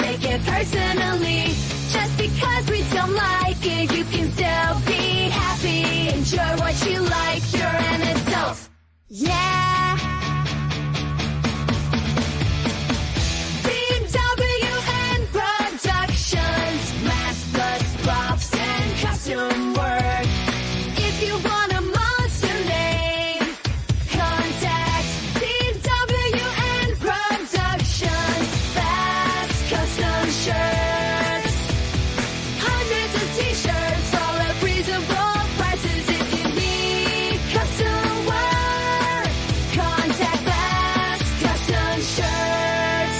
take it personally. Just because we don't like it, you can still be happy. Enjoy what you like, you're an adult. Yeah. BWN Productions, mask plus props and costume work. If you want a monster name, contact BWN Productions. Fast custom shirts, hundreds of t-shirts, all at reasonable prices. If you need custom work, contact Fast Custom Shirts.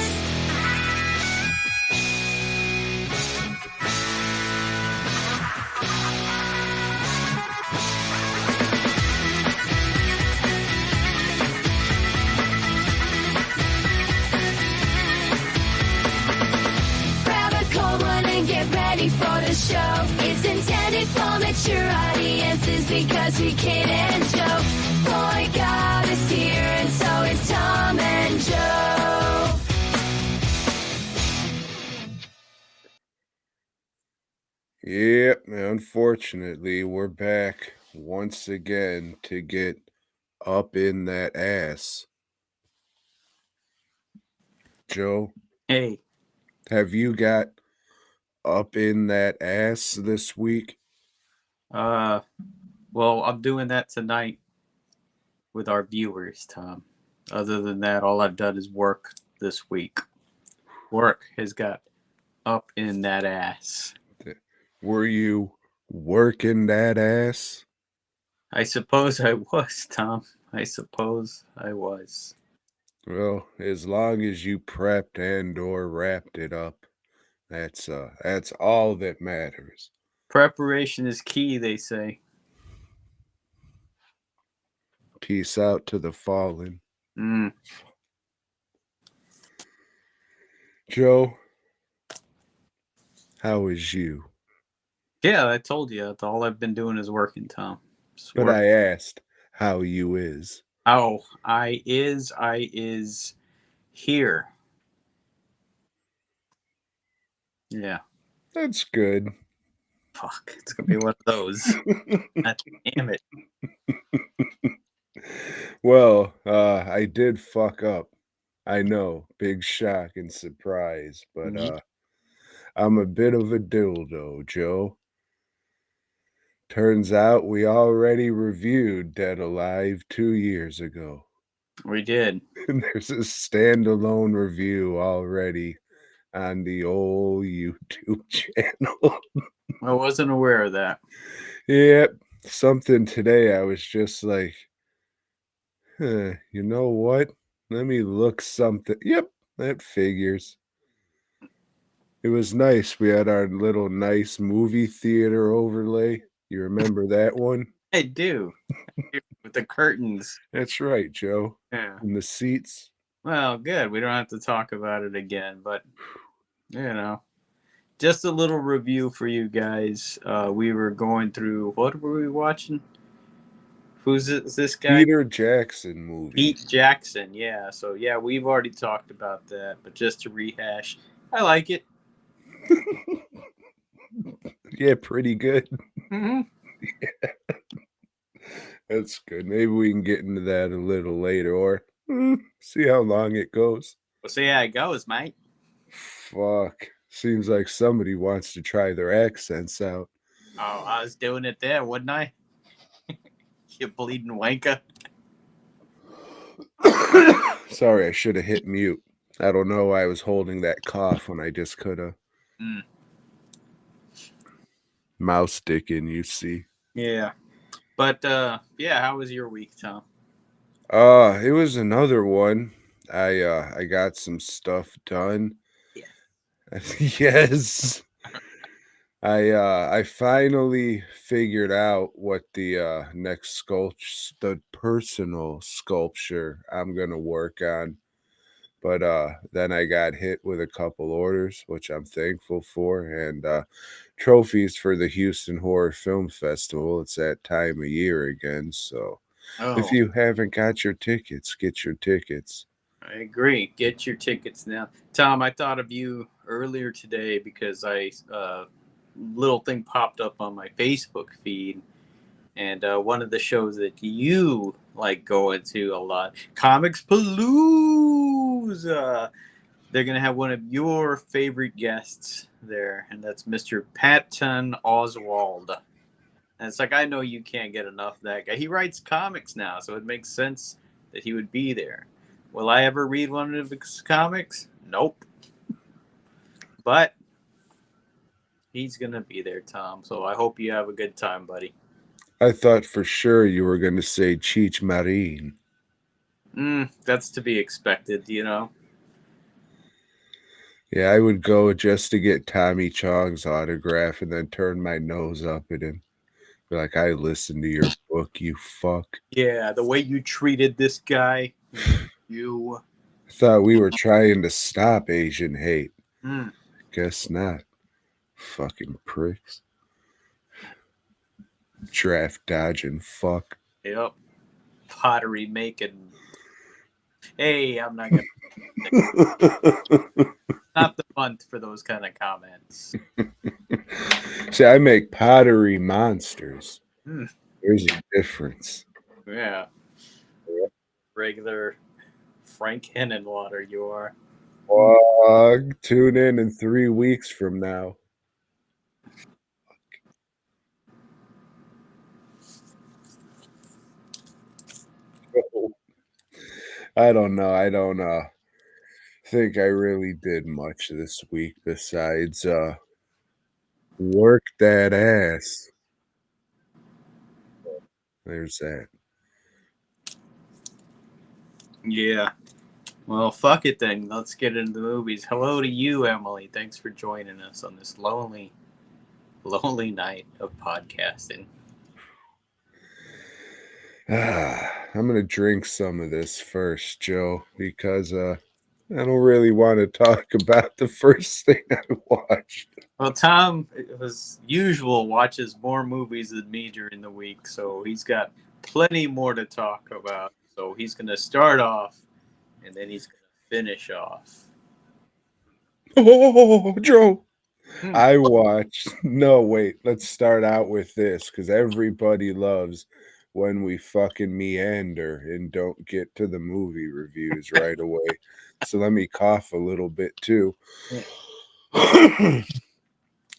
Grab a cold one and get ready for the show. It's intended for mature audiences because we kid and joke. Boy God is here and so is Tom and Joe. Yep, unfortunately, we're back once again to get up in that ass. Joe, Hey, have you got up in that ass this week? well, I'm doing that tonight with our viewers, Tom. Other than that, all I've done is work this week. Work has got up in that ass. Were you working that ass? I suppose I was, Tom. I suppose I was. Well, as long as you prepped and or wrapped it up, that's all that matters. Preparation is key, they say. Peace out to the fallen. Joe, how is you? Yeah, I told you. All I've been doing is working, Tom. Just But work. I asked how you is. Oh, I is here. Yeah. That's good. Fuck. It's gonna be one of those. God damn it. Well, I did fuck up. I know, big shock and surprise, but I'm a bit of a dildo, Joe. Turns out we already reviewed Dead Alive 2 years ago. We did. And there's a standalone review already on the old YouTube channel. I wasn't aware of that. Yep, something today I was just like, you know what? Let me look something. Yep, that figures. It was nice. We had our little nice movie theater overlay. You remember that one? I do. With the curtains. That's right, Joe. Yeah. And the seats. Well, good. We don't have to talk about it again, but you know. Just a little review for you guys. We were going through, what were we watching? Who's this guy? Peter Jackson movie. Pete Jackson, yeah. So, yeah, we've already talked about that. But just to rehash, I like it. Yeah, pretty good. Mm-hmm. Yeah. That's good. Maybe we can get into that a little later or see how long it goes. We'll see how it goes, mate. Fuck. Seems like somebody wants to try their accents out. Oh, I was doing it there, wouldn't I? You bleeding wanker. Sorry, I should have hit mute. I don't know why I was holding that cough when I just could have. Mouse sticking, you see. Yeah. But, yeah, how was your week, Tom? It was another one. I got some stuff done. Yeah. Yes. I finally figured out what the next the personal sculpture I'm gonna work on. But then I got hit with a couple orders, which I'm thankful for, and trophies for the Houston Horror Film Festival. It's that time of year again, so if you haven't got your tickets, get your tickets. I agree. Get your tickets now. Tom, I thought of you earlier today because I little thing popped up on my Facebook feed, and one of the shows that you like going to a lot, Comics Palooza. They're gonna have one of your favorite guests there, and that's Mr. Patton Oswald. And it's like, I know you can't get enough of that guy. He writes comics now, so it makes sense that he would be there. Will I ever read one of his comics? Nope. But he's going to be there, Tom. So I hope you have a good time, buddy. I thought for sure you were going to say Cheech Marin. That's to be expected, you know. Yeah, I would go just to get Tommy Chong's autograph and then turn my nose up at him. Be like, I listened to your book, you fuck. Yeah, the way you treated this guy, you. I thought we were trying to stop Asian hate. Mm. Guess not. Fucking pricks. Draft dodging fuck. Yep. Pottery making. Hey, I'm not going to. Not the month for those kind of comments. See, I make pottery monsters. Mm. There's a difference. Yeah. Regular Frank Henenwater you are. Tune in 3 weeks from now. I don't know. I don't think I really did much this week besides work that ass. There's that. Yeah. Well, fuck it then. Let's get into the movies. Hello to you, Emily. Thanks for joining us on this lonely night of podcasting. I'm gonna drink some of this first, Joe, because I don't really want to talk about the first thing I watched. Well, Tom, as usual, watches more movies than me during the week, so he's got plenty more to talk about. So he's going to start off, and then he's going to finish off. Oh, Joe. I watched. No, wait. Let's start out with this, because everybody loves when we fucking meander and don't get to the movie reviews right away. So let me cough a little bit too.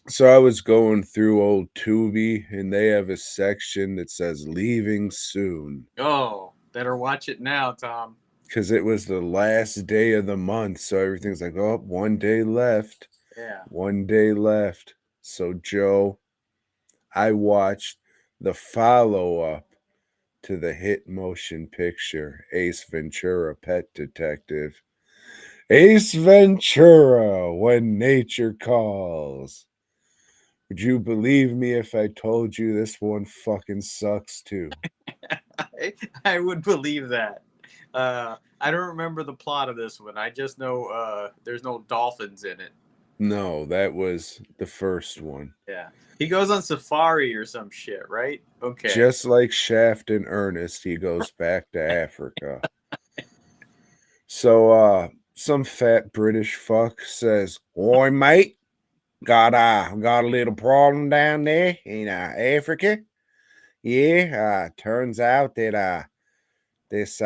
So I was going through old Tubi, and they have a section that says leaving soon. Oh, better watch it now, Tom. Because it was the last day of the month, so everything's like, oh, 1 day left. Yeah. 1 day left. So, Joe, I watched the follow-up to the hit motion picture, Ace Ventura, Pet Detective. Ace Ventura, When Nature Calls. Would you believe me if I told you this one fucking sucks too? I would believe that. I don't remember the plot of this one. I just know there's no dolphins in it. No, that was the first one. Yeah. He goes on safari or some shit, right? Okay. Just like Shaft and Ernest, he goes back to Africa. So, some fat British fuck says, "Oi, mate, got a little problem down there in Africa." Yeah, turns out that this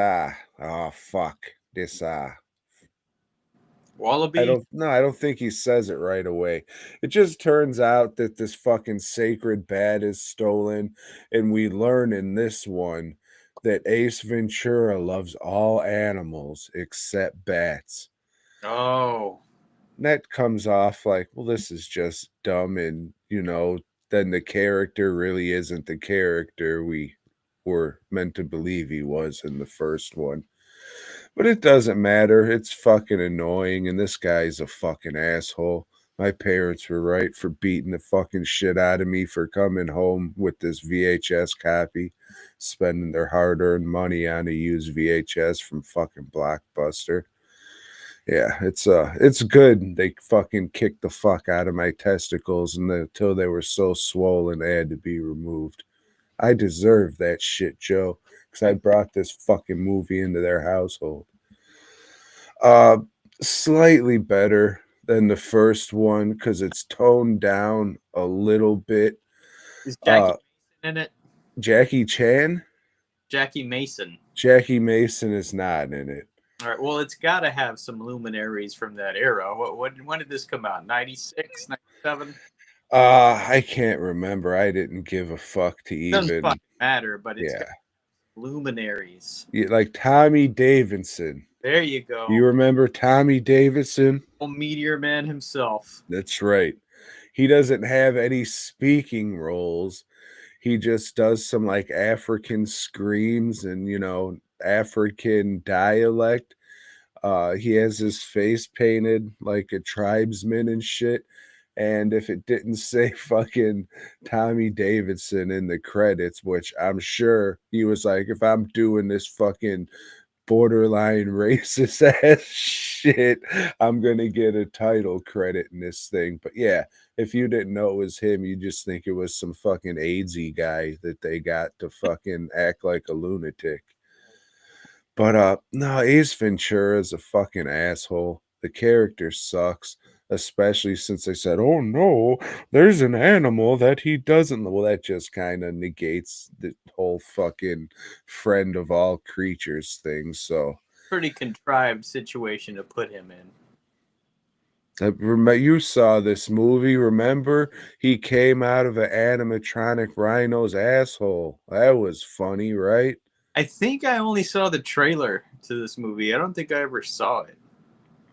Wallaby? I don't think he says it right away. It just turns out that this fucking sacred bat is stolen, and we learn in this one that Ace Ventura loves all animals except bats. Oh. That comes off like, well, this is just dumb, and then the character really isn't the character we were meant to believe he was in the first one. But it doesn't matter. It's fucking annoying, and this guy's a fucking asshole. My parents were right for beating the fucking shit out of me for coming home with this VHS copy, spending their hard-earned money on a used VHS from fucking Blockbuster. Yeah, it's good. They fucking kicked the fuck out of my testicles until they were so swollen they had to be removed. I deserve that shit, Joe, because I brought this fucking movie into their household. Slightly better than the first one because it's toned down a little bit. Is Jackie Mason in it? Jackie Chan? Jackie Mason. Jackie Mason is not in it. All right. Well, it's got to have some luminaries from that era. When did this come out? 96, 97? I can't remember. I didn't give a fuck to Doesn't even. fucking matter, but it's Yeah. got luminaries. Like Tommy Davidson. There you go. You remember Tommy Davidson? Old Meteor Man himself. That's right. He doesn't have any speaking roles. He just does some like African screams and, you know, African dialect. He has his face painted like a tribesman and shit. And if it didn't say fucking Tommy Davidson in the credits, which I'm sure he was like, if I'm doing this fucking borderline racist ass shit, I'm gonna get a title credit in this thing. But yeah, if you didn't know it was him, you just think it was some fucking AIDSy guy that they got to fucking act like a lunatic. But no, Ace Ventura is a fucking asshole. The character sucks, especially since they said, "Oh no, there's an animal that he doesn't." Well, that just kind of negates the whole fucking friend of all creatures thing. So Pretty contrived situation to put him in. you saw this movie, remember? He came out of an animatronic rhino's asshole. That was funny, right? I think I only saw the trailer to this movie. I don't think I ever saw it.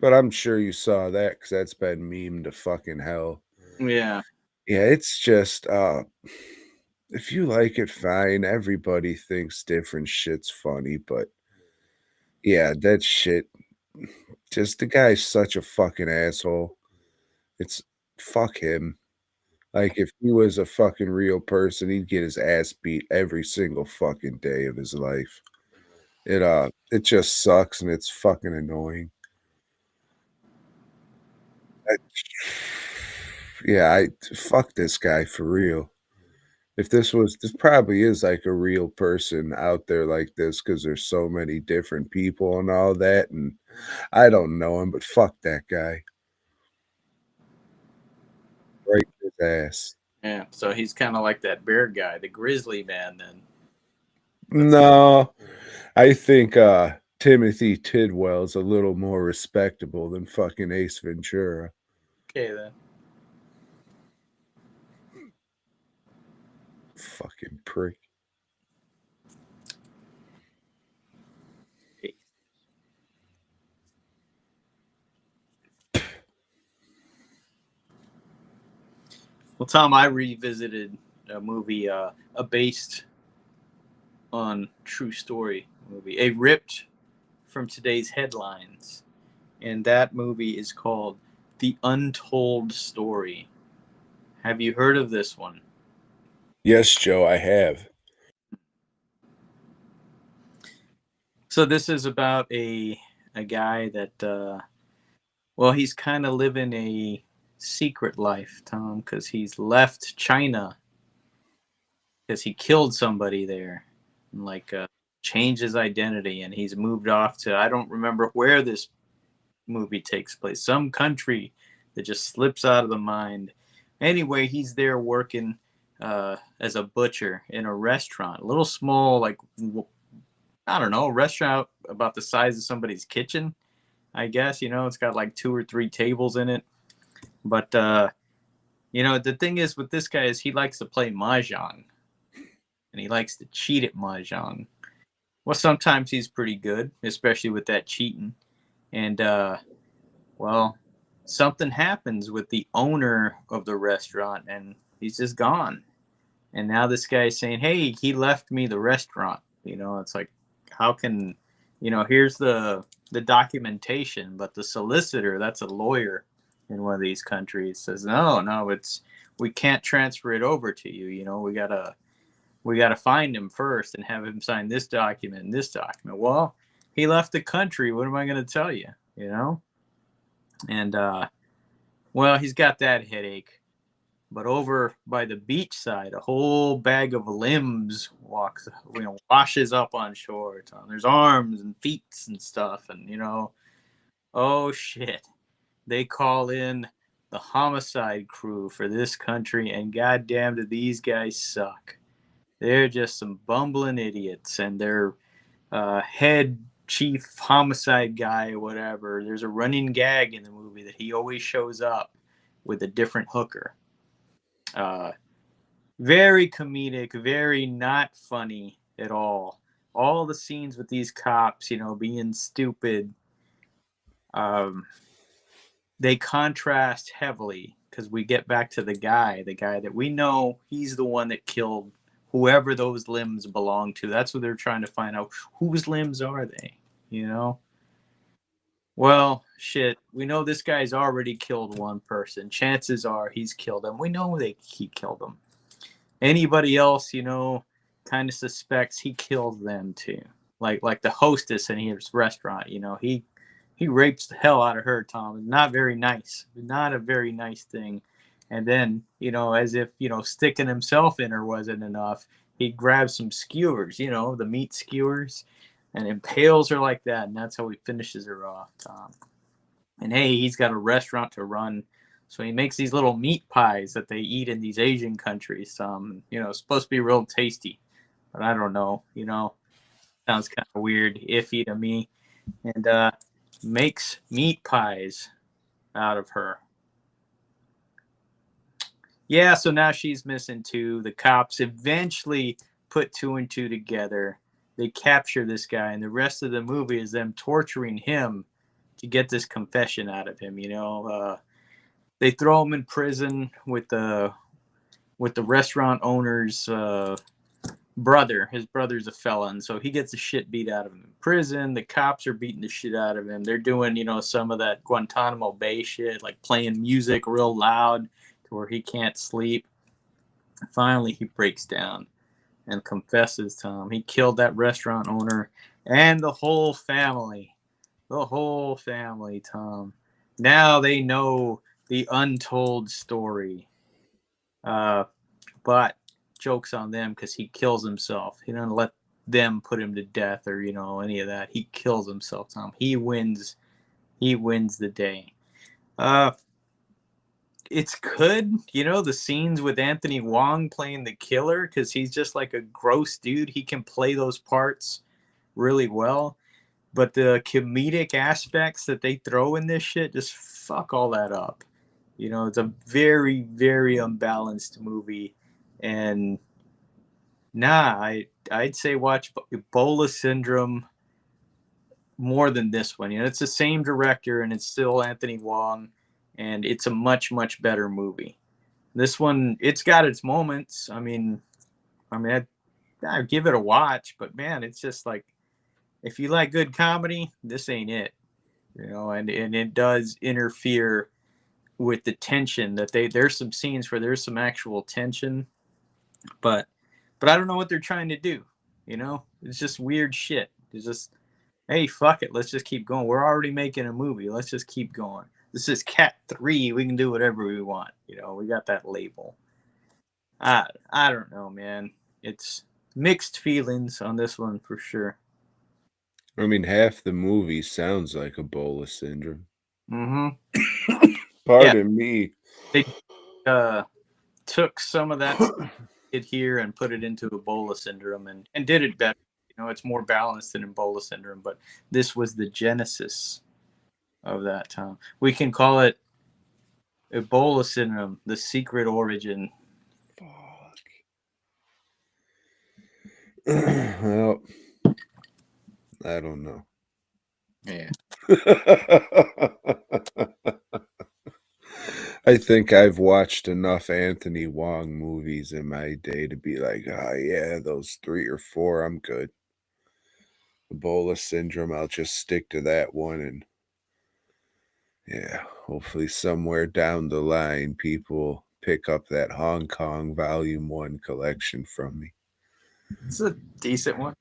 But I'm sure you saw that because that's been memed to fucking hell. Yeah. Yeah, it's just if you like it, fine. Everybody thinks different shit's funny, but yeah, that shit. Just the guy's such a fucking asshole. It's fuck him. Like if he was a fucking real person, he'd get his ass beat every single fucking day of his life. It just sucks and it's fucking annoying. Yeah, I fuck this guy for real. If this probably is like a real person out there like this because there's so many different people and all that, and I don't know him, but fuck that guy. Break his ass. Yeah. So he's kind of like that bear guy, the grizzly man then. No, I think Timothy Tidwell's a little more respectable than fucking Ace Ventura. Okay then. Fucking prick. Well, Tom, I revisited a movie, a based on true story movie, a ripped from today's headlines, and that movie is called The Untold Story. Have you heard of this one? Yes, Joe, I have. So this is about a guy that well, he's kind of living a secret life, Tom, because he's left China because he killed somebody there, and like changed his identity, and he's moved off to, I don't remember where this movie takes place, some country that just slips out of the mind. Anyway, he's there working as a butcher in a restaurant, a little small, like, I don't know, restaurant about the size of somebody's kitchen, I guess. You know, it's got like 2 or 3 tables in it. But, you know, the thing is with this guy is he likes to play mahjong. And he likes to cheat at mahjong. Well, sometimes he's pretty good, especially with that cheating. And, well, something happens with the owner of the restaurant, and he's just gone. And now this guy's saying, hey, he left me the restaurant. You know, it's like, how can, you know, here's the documentation, but the solicitor, that's a lawyer in one of these countries, says, no, we can't transfer it over to you. You know, we gotta find him first and have him sign this document and this document. Well, he left the country. What am I going to tell you? You know? And, well, he's got that headache. But over by the beach side, a whole bag of limbs washes up on shore. Tom. There's arms and feet and stuff. And, you know, oh, shit. they call in the homicide crew for this country, and goddamn, do these guys suck. They're just some bumbling idiots, and their head chief homicide guy or whatever, there's a running gag in the movie that he always shows up with a different hooker. Very comedic, very not funny at all. All the scenes with these cops, being stupid, they contrast heavily because we get back to the guy that we know he's the one that killed whoever those limbs belong to. That's what they're trying to find out. Whose limbs are they? Well, shit. We know this guy's already killed one person. Chances are he's killed them. We know he killed them. Anybody else, kind of suspects he killed them too. Like the hostess in his restaurant, he rapes the hell out of her, Tom. Not very nice. Not a very nice thing. And then, as if, sticking himself in her wasn't enough, he grabs some skewers, the meat skewers, and impales her like that. And that's how he finishes her off, Tom. And hey, he's got a restaurant to run. So he makes these little meat pies that they eat in these Asian countries. It's supposed to be real tasty. But I don't know, sounds kind of weird, iffy to me. And makes meat pies out of her. Yeah, so now she's missing too. The cops eventually put 2 and 2 together. They capture this guy, and the rest of the movie is them torturing him to get this confession out of him. They throw him in prison with the restaurant owner's brother. His brother's a felon, so he gets the shit beat out of him in prison. The cops are beating the shit out of him. They're doing, some of that Guantanamo Bay shit, like playing music real loud to where he can't sleep. Finally, he breaks down and confesses to him. He killed that restaurant owner and the whole family. The whole family, Tom. Now they know the untold story. But joke's on them because he kills himself. He doesn't let them put him to death or, any of that. He kills himself, Tom. He wins the day. It's good, the scenes with Anthony Wong playing the killer, because he's just like a gross dude. He can play those parts really well. But the comedic aspects that they throw in this shit just fuck all that up. It's a very, very unbalanced movie. And I'd say watch Ebola Syndrome more than this one. It's the same director and it's still Anthony Wong, and it's a much, much better movie. This one, it's got its moments. I'd give it a watch, but man, it's just like, if you like good comedy, this ain't it. And it does interfere with the tension that there's some scenes where there's some actual tension, but I don't know what they're trying to do. It's just weird shit. It's just, hey, fuck it, let's just keep going. We're already making a movie. Let's just keep going. This is Cat 3. We can do whatever we want. We got that label. I don't know, man. It's mixed feelings on this one for sure. Half the movie sounds like Ebola Syndrome. Mm-hmm. Pardon me. They took some of that here and put it into Ebola Syndrome and did it better. It's more balanced than Ebola Syndrome, but this was the genesis of that time. We can call it Ebola Syndrome, the secret origin. Fuck. Well, I don't know. Yeah. I think I've watched enough Anthony Wong movies in my day to be like, yeah, those 3 or 4, I'm good. Ebola Syndrome, I'll just stick to that one, and yeah, hopefully somewhere down the line people pick up that Hong Kong Volume 1 collection from me. It's a decent one.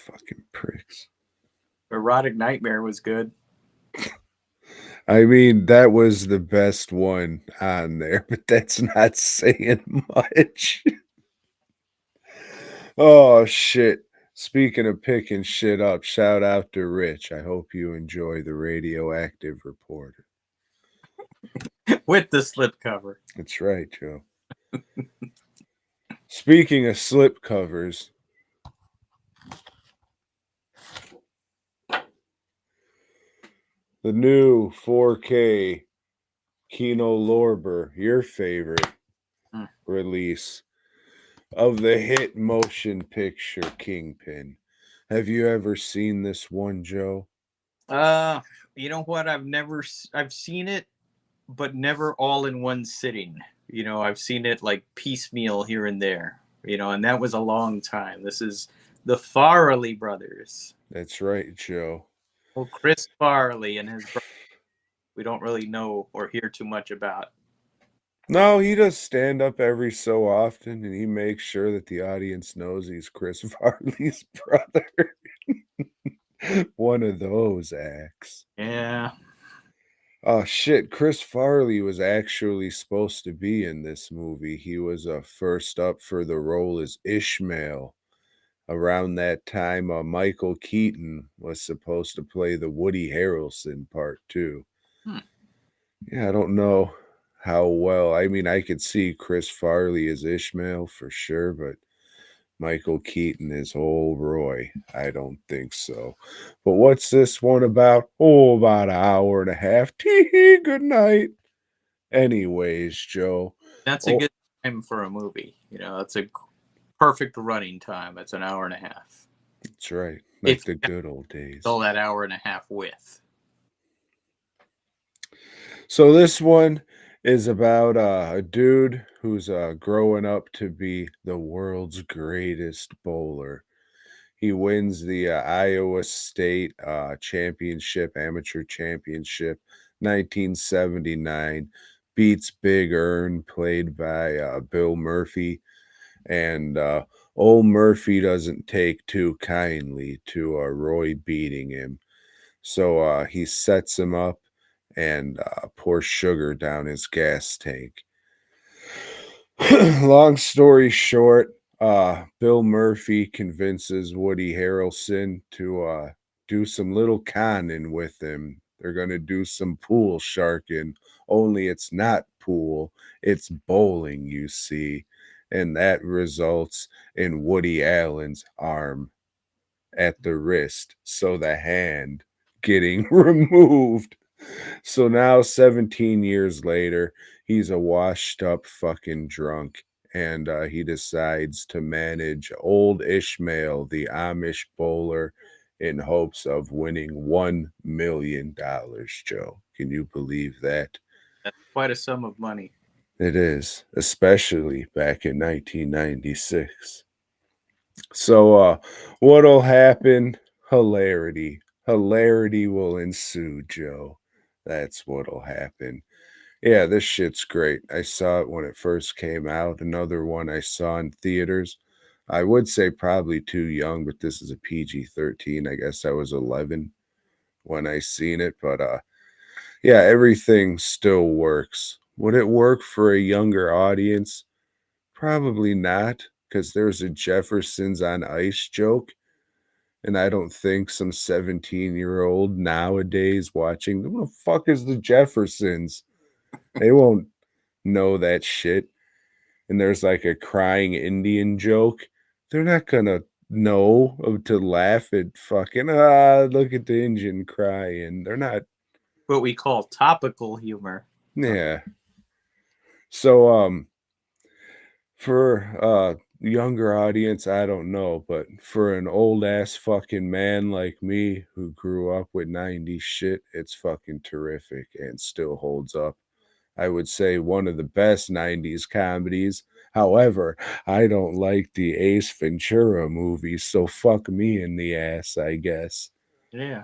Fucking pricks. Erotic Nightmare was good. That was the best one on there, but that's not saying much. Oh, shit. Speaking of picking shit up, shout out to Rich. I hope you enjoy the Radioactive Reporter. With the slipcover. That's right, Joe. Speaking of slipcovers, the new 4K Kino Lorber, your favorite release of the hit motion picture Kingpin. Have you ever seen this one, Joe? You know what? I've seen it, but never all in one sitting. You know, I've seen it like piecemeal here and there. You know, and that was a long time. This is the Farley brothers. That's right, Joe. Well, Chris Farley and his brother. We don't really know or hear too much about. No, he does stand up every so often, and he makes sure that the audience knows he's Chris Farley's brother. One of those acts. Yeah. Oh shit, Chris Farley was actually supposed to be in this movie. He was first up for the role as Ishmael. Around that time, Michael Keaton was supposed to play the Woody Harrelson part too. Yeah, I don't know how well. I mean, I could see Chris Farley as Ishmael for sure, but Michael Keaton is old Roy. I don't think so. But what's this one about? Oh, about an hour and a half. Tee good night. Anyways, Joe. That's a good time for a movie. You know, that's a perfect running time. It's an hour and a half. That's right. Like If the good old days. All that hour and a half with. So this one is about a dude who's growing up to be the world's greatest bowler. He wins the Iowa State championship, amateur championship, 1979. Beats Big Earn, played by Bill Murphy. And old Murphy doesn't take too kindly to Roy beating him. So he sets him up and pours sugar down his gas tank. Long story short, Bill Murphy convinces Woody Harrelson to do some little conning with him. They're going to do some pool sharking, only it's not pool, it's bowling, you see. And that results in Woody Allen's arm at the wrist, so the hand getting removed. So now, 17 years later, he's a washed up fucking drunk, and he decides to manage old Ishmael, the Amish bowler, in hopes of winning $1 million, Joe. Can you believe that? That's quite a sum of money. It is, especially back in 1996. So, what'll happen? Hilarity. Hilarity will ensue, Joe. That's what'll happen. Yeah, this shit's great. I saw it when it first came out. Another one I saw in theaters. I would say probably too young, but this is a PG-13. I guess I was 11 when I seen it. But yeah, everything still works. Would it work for a younger audience? Probably not, because there's a Jeffersons on Ice joke. And I don't think some 17-year-old nowadays watching, who the fuck is the Jeffersons? They won't know that shit. And there's like a crying Indian joke. They're not gonna know to laugh at fucking look at the Indian crying. They're not. What we call topical humor. Yeah. So for younger audience, I don't know, but for an old ass fucking man like me who grew up with 90s shit, it's fucking terrific and still holds up. I would say one of the best 90s comedies. However, I don't like the Ace Ventura movies, so fuck me in the ass, I guess. Yeah.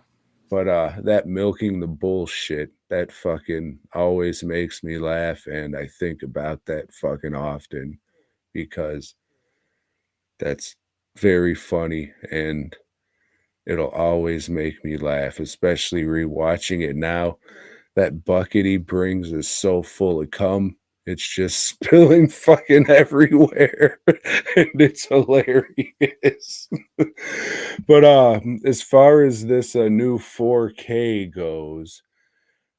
But that milking the bullshit, that fucking always makes me laugh, and I think about that fucking often because that's very funny and it'll always make me laugh, especially rewatching it now. That bucket he brings is so full of cum. It's just spilling fucking everywhere. And it's hilarious. But as far as this new 4K goes,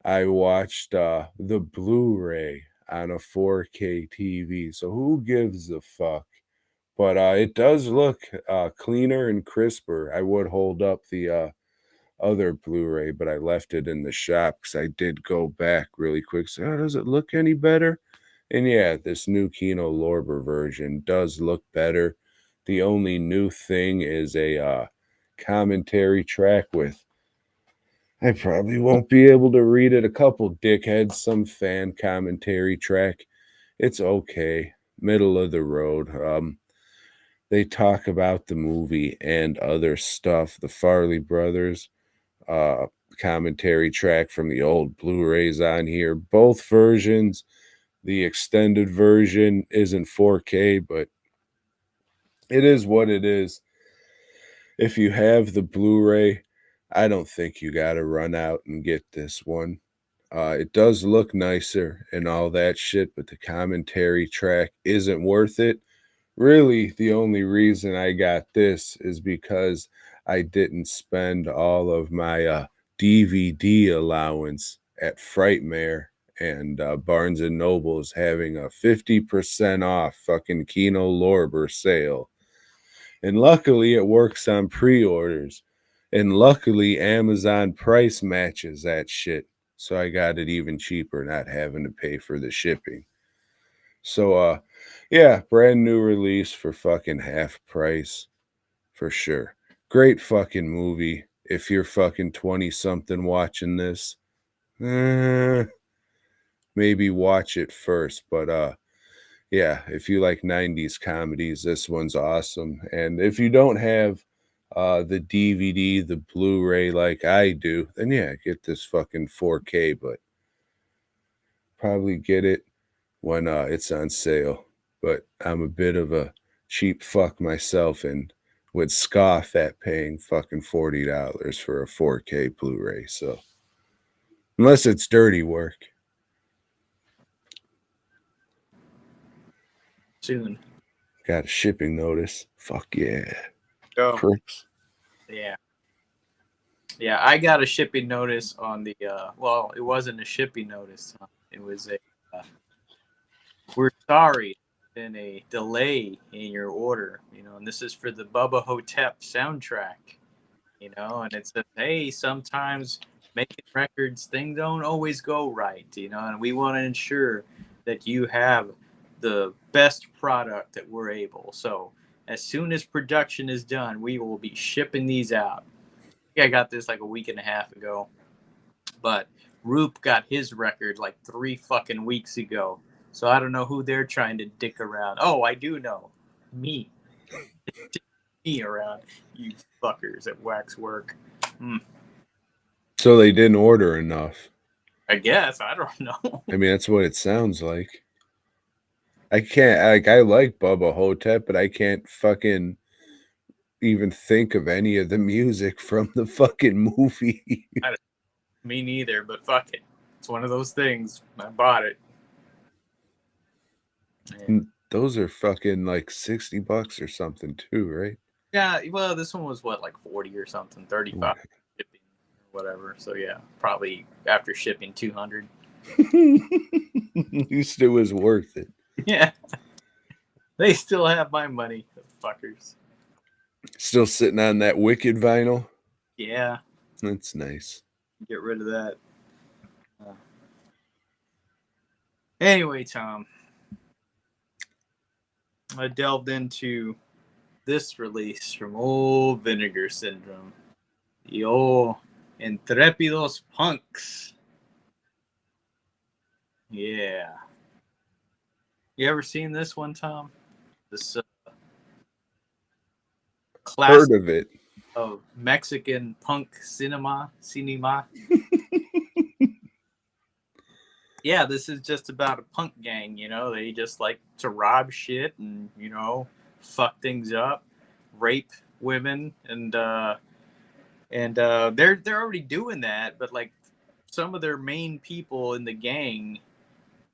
I watched the Blu-ray on a 4K TV. So who gives a fuck? But it does look cleaner and crisper. I would hold up the other Blu-ray, but I left it in the shop because I did go back really quick. So, does it look any better? And yeah, this new Kino Lorber version does look better. The only new thing is a commentary track with. I probably won't be able to read it. A couple dickheads, some fan commentary track. It's okay, middle of the road. They talk about the movie and other stuff. The Farley brothers commentary track from the old Blu-rays on here. Both versions. The extended version isn't 4K, but it is what it is. If you have the Blu-ray, I don't think you got to run out and get this one. It does look nicer and all that shit, but the commentary track isn't worth it. Really, the only reason I got this is because I didn't spend all of my DVD allowance at Frightmare, and Barnes & Noble is having a 50% off fucking Kino Lorber sale. And luckily, it works on pre-orders. And luckily, Amazon price matches that shit. So I got it even cheaper, not having to pay for the shipping. So, yeah, brand new release for fucking half price, for sure. Great fucking movie. If you're fucking 20-something watching this, maybe watch it first. But, yeah, if you like 90s comedies, this one's awesome. And if you don't have the DVD, the Blu-ray like I do, then yeah, get this fucking 4K, but probably get it when it's on sale. But I'm a bit of a cheap fuck myself and would scoff at paying fucking $40 for a 4K Blu-ray. So unless it's dirty work. Soon. Got a shipping notice. Fuck yeah. Go. Crooks. Yeah. Yeah, I got a shipping notice on the, well, it wasn't a shipping notice. It was a, we're sorry, been a delay in your order, and this is for the Bubba Hotep soundtrack, and it says, hey, sometimes making records, things don't always go right, and we want to ensure that you have the best product that we're able. So as soon as production is done, we will be shipping these out. I got this like a week and a half ago, but Roop got his record like 3 fucking weeks ago. So I don't know who they're trying to dick around. Oh, I do know. Me. Me around, you fuckers at Waxwork. So they didn't order enough. I guess. I don't know. I mean, that's what it sounds like. I can't, I like Bubba Hotep, but I can't fucking even think of any of the music from the fucking movie. Me neither, but fuck it. It's one of those things. I bought it. And those are fucking like $60 or something too, right? Yeah, well, this one was what, like 40 or something, 35 shipping or whatever. So yeah, probably after shipping 200. At least it was worth it. Yeah. They still have my money, fuckers. Still sitting on that Wicked vinyl? Yeah. That's nice. Get rid of that. Anyway, Tom, I delved into this release from old Vinegar Syndrome. The old Intrepidos Punks. Yeah. You ever seen this one, Tom? This classic Heard of it. of Mexican punk cinema. Yeah, this is just about a punk gang, they just like to rob shit and, fuck things up, rape women, and they're already doing that, but like some of their main people in the gang,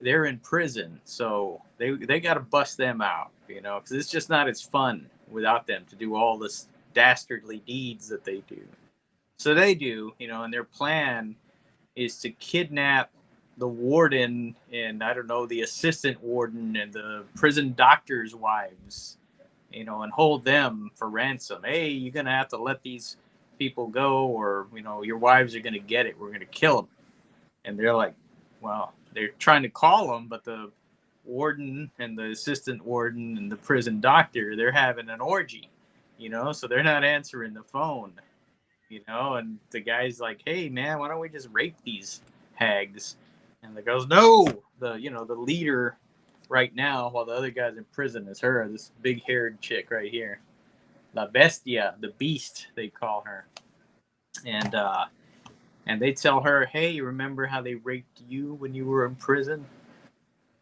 they're in prison, so they got to bust them out, because it's just not as fun without them to do all this dastardly deeds that they do. So they do, and their plan is to kidnap the warden and I don't know, the assistant warden and the prison doctor's wives, and hold them for ransom. Hey, you're gonna have to let these people go, or your wives are gonna get it. We're gonna kill them. And they're like, well, they're trying to call them, but the warden and the assistant warden and the prison doctor, they're having an orgy, so they're not answering the phone, and the guy's like, hey man, why don't we just rape these hags? And the girl's, no, the leader right now, while the other guy's in prison, is her, this big haired chick right here, La Bestia, the beast, they call her. And they tell her, hey, remember how they raped you when you were in prison?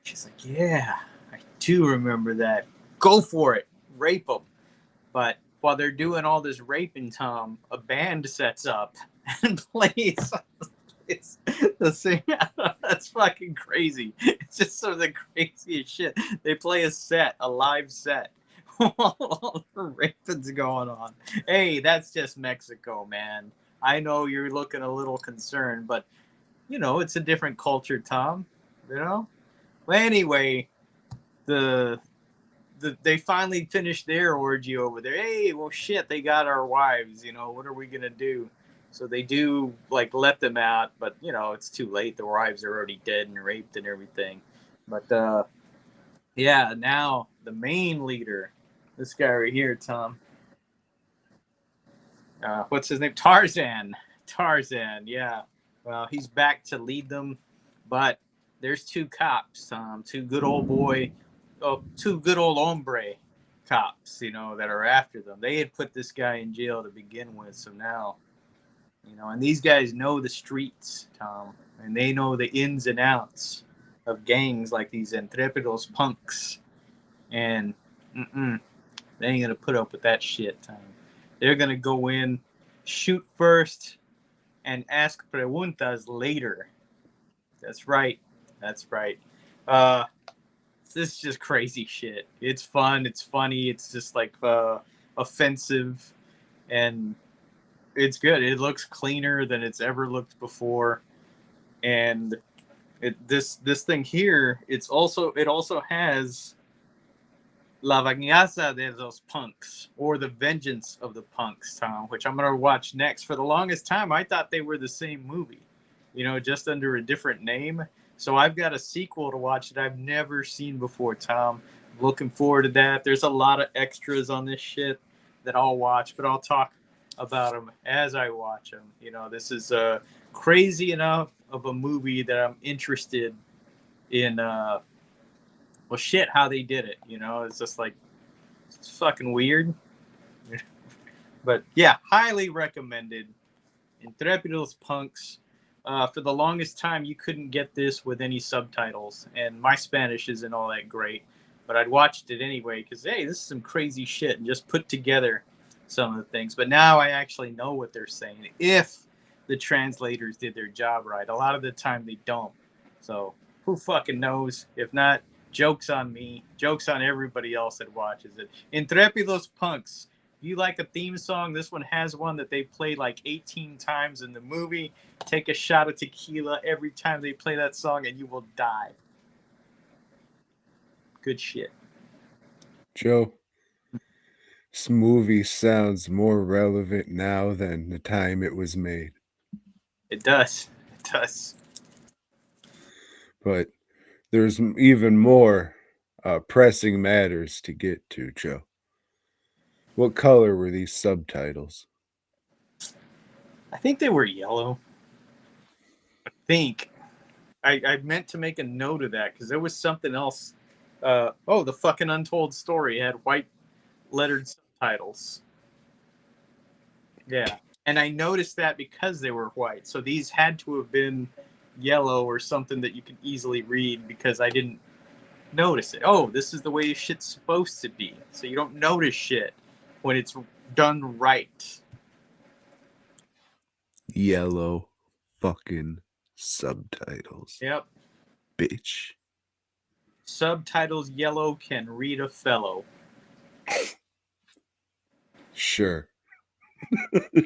She's like, yeah, I do remember that. Go for it. Rape them. But while they're doing all this raping, Tom, a band sets up and plays the same. That's fucking crazy. It's just sort of the craziest shit. They play a live set while the raping's going on. Hey, that's just Mexico, man. I know you're looking a little concerned, but it's a different culture, Tom. Well, anyway, they finally finished their orgy over there. Hey, well, shit, they got our wives. What are we gonna do? So they do let them out, but it's too late. The wives are already dead and raped and everything. But yeah, now the main leader, this guy right here, Tom. What's his name? Tarzan, yeah. Well, he's back to lead them, but there's two cops, two good old hombre cops, that are after them. They had put this guy in jail to begin with, so now, and these guys know the streets, Tom, and they know the ins and outs of gangs like these Intrepidos Punks, and they ain't gonna put up with that shit, Tom. They're going to go in, shoot first, and ask preguntas later. That's right. This is just crazy shit. It's fun. It's funny. It's just offensive. And it's good. It looks cleaner than it's ever looked before. And this thing here, it also has La Venganza de los Punks, or The Vengeance of the Punks, Tom, which I'm going to watch next. For the longest time, I thought they were the same movie, just under a different name. So I've got a sequel to watch that I've never seen before, Tom. Looking forward to that. There's a lot of extras on this shit that I'll watch, but I'll talk about them as I watch them. This is crazy enough of a movie that I'm interested in well, shit, how they did it, it's just it's fucking weird. But yeah, highly recommended. Intrepidos Punks. For the longest time, you couldn't get this with any subtitles, and my Spanish isn't all that great, but I'd watched it anyway because, hey, this is some crazy shit, and just put together some of the things. But now I actually know what they're saying, if the translators did their job right. A lot of the time they don't. So who fucking knows? If not, joke's on me. Joke's on everybody else that watches it. Intrepidos Punks. If you like a theme song, this one has one that they play 18 times in the movie. Take a shot of tequila every time they play that song and you will die. Good shit. Joe, this movie sounds more relevant now than the time it was made. It does. But there's even more pressing matters to get to, Joe. What color were these subtitles? I think they were yellow. I think. I meant to make a note of that because there was something else. The fucking Untold Story had white lettered subtitles. Yeah. And I noticed that because they were white. So these had to have been yellow or something that you could easily read because I didn't notice it. Oh, this is the way shit's supposed to be. So you don't notice shit when it's done right. Yellow fucking subtitles. Yep. Bitch. Subtitles yellow can read a fellow. Sure.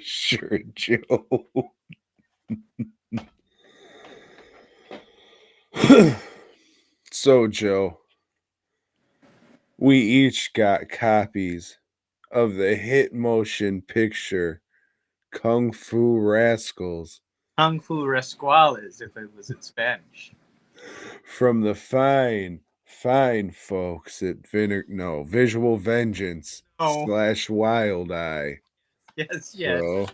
Sure, Joe. So, Joe, we each got copies of the hit motion picture Kung Fu Rascals Kung Fu Rascals, if it was in Spanish. from the fine folks at Visual Vengeance Oh, / Wild Eye, yes. bro.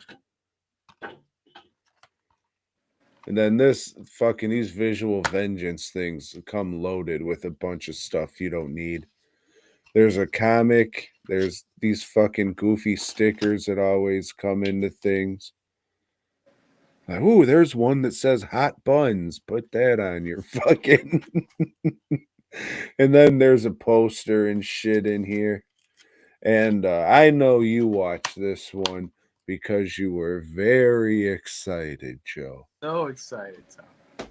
And then these Visual Vengeance things come loaded with a bunch of stuff you don't need. There's a comic. There's these fucking goofy stickers that always come into things. Like, ooh, there's one that says hot buns. Put that on your fucking. And then there's a poster and shit in here. And I know you watched this one because you were very excited, Joe. So excited, Tom.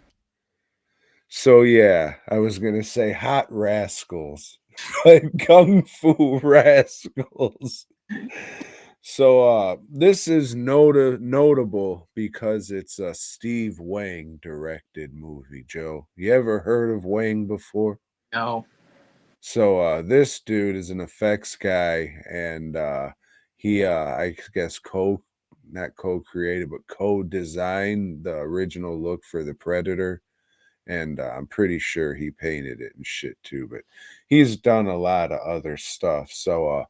So yeah, I was gonna say Hot Rascals, but Kung Fu Rascals. So this is notable because it's a Steve Wang directed movie, Joe. You ever heard of Wang before? No. So this dude is an effects guy, and he I guess not co-created but co-designed the original look for the Predator. And I'm pretty sure he painted it and shit too, but he's done a lot of other stuff. So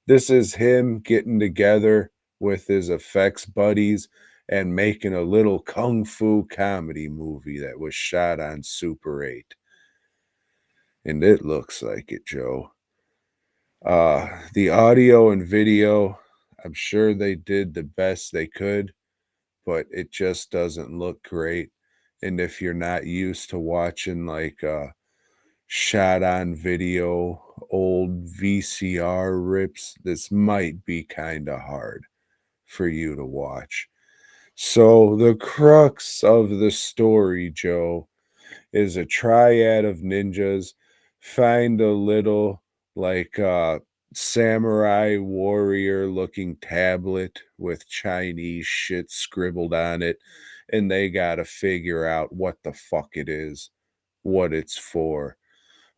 this is him getting together with his effects buddies and making a little kung fu comedy movie that was shot on Super 8. And it looks like it, Joe. The audio and video, I'm sure they did the best they could, but it just doesn't look great. And if you're not used to watching like shot on video old VCR rips, this might be kind of hard for you to watch. So the crux of the story, Joe, is a triad of ninjas find a little like samurai warrior looking tablet with Chinese shit scribbled on it, and they got to figure out what the fuck it is, what it's for.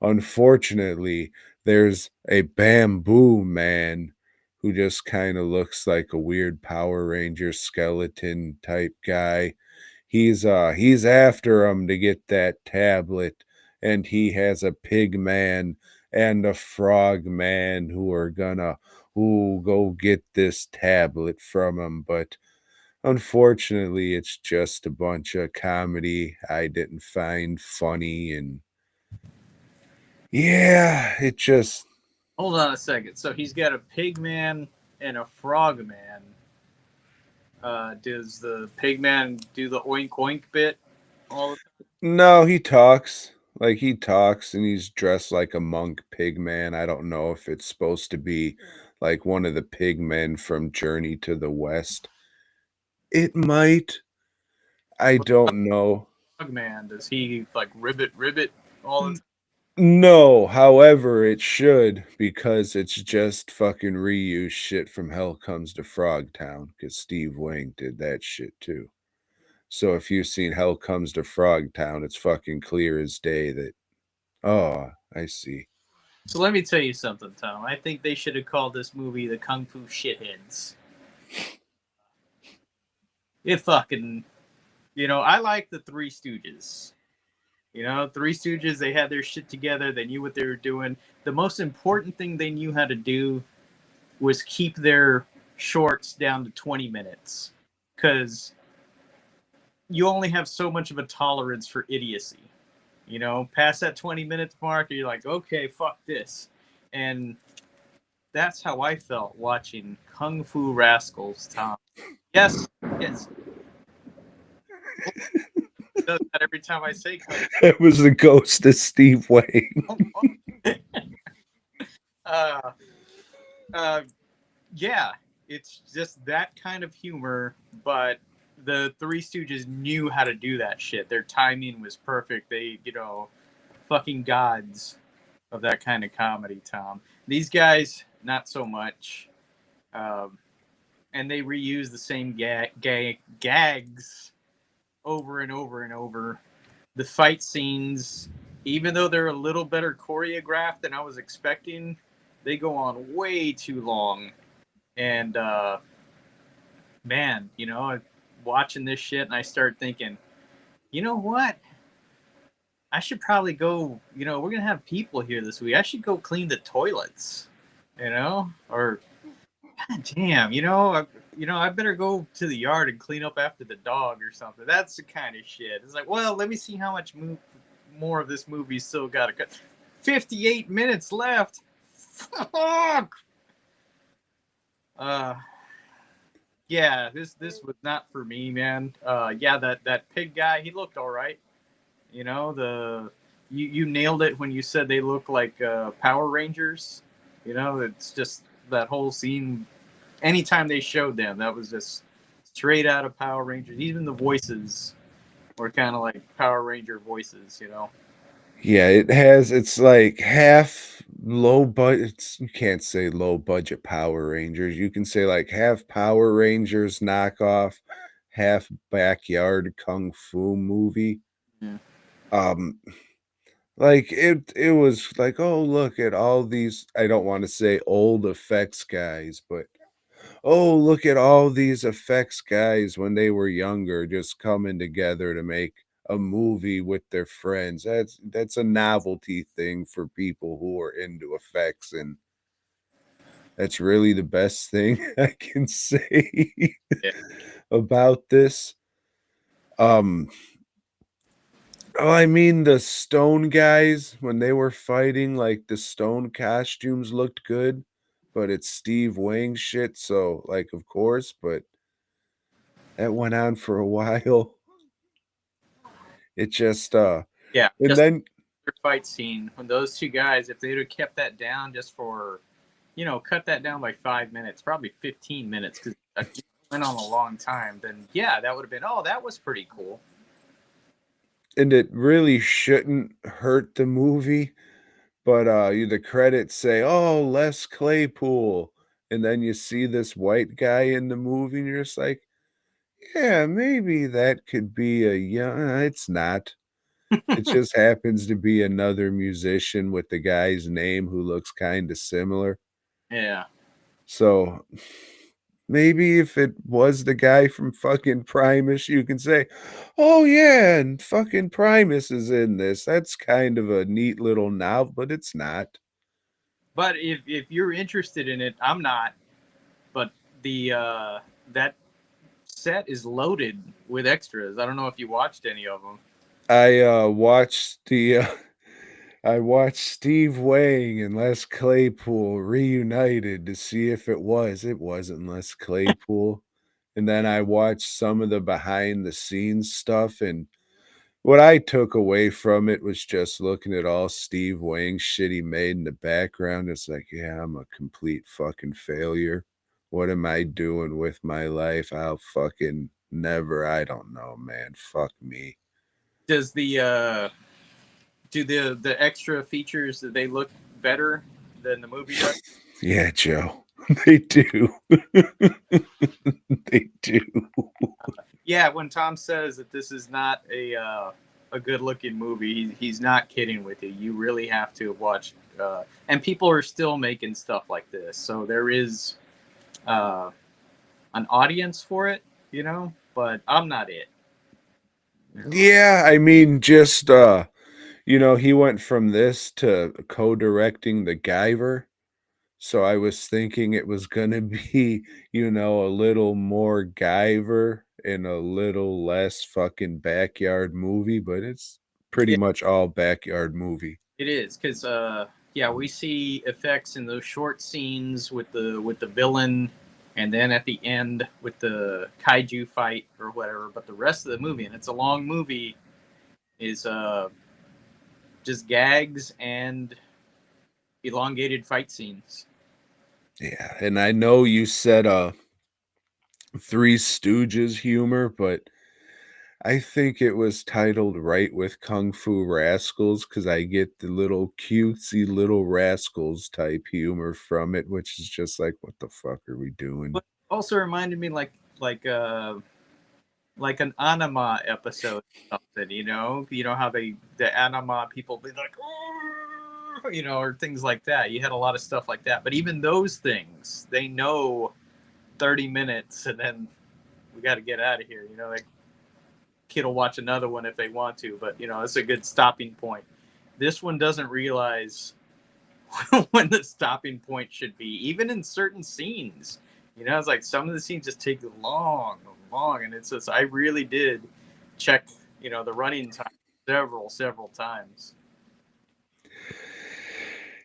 Unfortunately, there's a bamboo man who just kind of looks like a weird Power Ranger skeleton type guy. He's after him to get that tablet, and he has a pig man and a frog man who are gonna go get this tablet from him. But unfortunately, it's just a bunch of comedy I didn't find funny, and yeah, it just Hold on a second. So he's got a pig man and a frog man. Does the pig man do the oink oink bit all the time? no, he talks. Like he talks and he's dressed like a monk pig man. I don't know if it's supposed to be like one of the pig men from Journey to the West. It might. I What about don't know. the frog man? Does he like ribbit all the time? No, however, it should because it's just fucking reuse shit from Hell Comes to Frogtown because Steve Wang did that shit too. So if you've seen Hell Comes to Frogtown, it's fucking clear as day that, oh, I see. So let me tell you something, Tom. I think they should have called this movie the Kung Fu Shitheads. It fucking, I like the Three Stooges. Three Stooges, they had their shit together. They knew what they were doing. The most important thing they knew how to do was keep their shorts down to 20 minutes. Because you only have so much of a tolerance for idiocy. Past that 20 minutes mark, you're like, okay, fuck this. And that's how I felt watching Kung Fu Rascals, Tom. Yes. Does that every time I say Kung Fu. It was the ghost of Steve Wang. Yeah, it's just that kind of humor, but the Three Stooges knew how to do that shit. Their timing was perfect. They, fucking gods of that kind of comedy, Tom. These guys, not so much. And they reuse the same gags over and over and over. the fight scenes, even though they're a little better choreographed than I was expecting, they go on way too long. And man, watching this shit, and I start thinking, you know what? I should probably go. We're gonna have people here this week. I should go clean the toilets. Or God damn, I better go to the yard and clean up after the dog or something. That's the kind of shit. It's like, well, let me see how much more of this movie still got to cut. 58 minutes left. Fuck. Yeah, this was not for me, man. Yeah, that pig guy, he looked all right. You nailed it when you said they look like Power Rangers. It's just that whole scene. Anytime they showed them, that was just straight out of Power Rangers. Even the voices were kind of like Power Ranger voices. Yeah, it's like half low budget. You can't say low budget Power Rangers. You can say like half Power Rangers knockoff, half backyard kung fu movie. Yeah. Like it was like, oh, look at all these, I don't want to say old effects guys, but oh, look at all these effects guys when they were younger just coming together to make a movie with their friends. That's a novelty thing for people who are into effects, and that's really the best thing I can say Yeah. about this. Oh, I mean, the stone guys, when they were fighting, like the stone costumes looked good, but it's Steve Wang shit, so like of course, but that went on for a while. It just Yeah, and just then the fight scene when those two guys, if they'd have kept that down just for, cut that down by 5 minutes, probably 15 minutes, because it went on a long time, then yeah, that would have been, oh, that was pretty cool. and it really shouldn't hurt the movie, but the credits say, "Oh, Les Claypool." And then you see this white guy in the movie and you're just like, "Yeah, maybe that could be a young it's not. It just happens to be another musician with the guy's name who looks kind of similar." Yeah. So maybe if it was the guy from fucking Primus, you can say, "Oh yeah, and fucking Primus is in this." That's kind of a neat little novel, but it's not. But if you're interested in it, I'm not. But the that set is loaded with extras. I don't know if you watched any of them. I watched Steve Wang and Les Claypool reunited to see if it was. It wasn't Les Claypool. And then I watched some of the behind the scenes stuff, and what I took away from it was just looking at all Steve Wang shit he made in the background. It's like, yeah, I'm a complete fucking failure. What am I doing with my life? I'll fucking never. I don't know, man. Fuck me. Does the do the extra features, that they look better than the movie does? Yeah, Joe. They do. They do. Yeah, when Tom says that this is not a good looking movie, he's not kidding with you. You really have to watch. And people are still making stuff like this, so there is an audience for it, But I'm not it. Yeah, I mean, just he went from this to co-directing The Guyver. So I was thinking it was gonna be, a little more Guyver and a little less fucking backyard movie, but it's pretty Yeah, much all backyard movie. it is, because yeah, we see effects in those short scenes with the villain, and then at the end with the kaiju fight or whatever. But the rest of the movie, and it's a long movie, is just gags and elongated fight scenes. Yeah, and I know you said Three Stooges humor, but I think it was titled right with Kung Fu Rascals because I get the little cutesy little rascals type humor from it, which is just like, what the fuck are we doing? But also reminded me like like an anima episode or something, you know how the anima people be like, or things like that. You had a lot of stuff like that, but even those things, they know 30 minutes and then we got to get out of here. Like, kid will watch another one if they want to, but it's a good stopping point. This one doesn't realize when the stopping point should be, even in certain scenes. It's like some of the scenes just take long, and it's just, I really did check, the running time several times.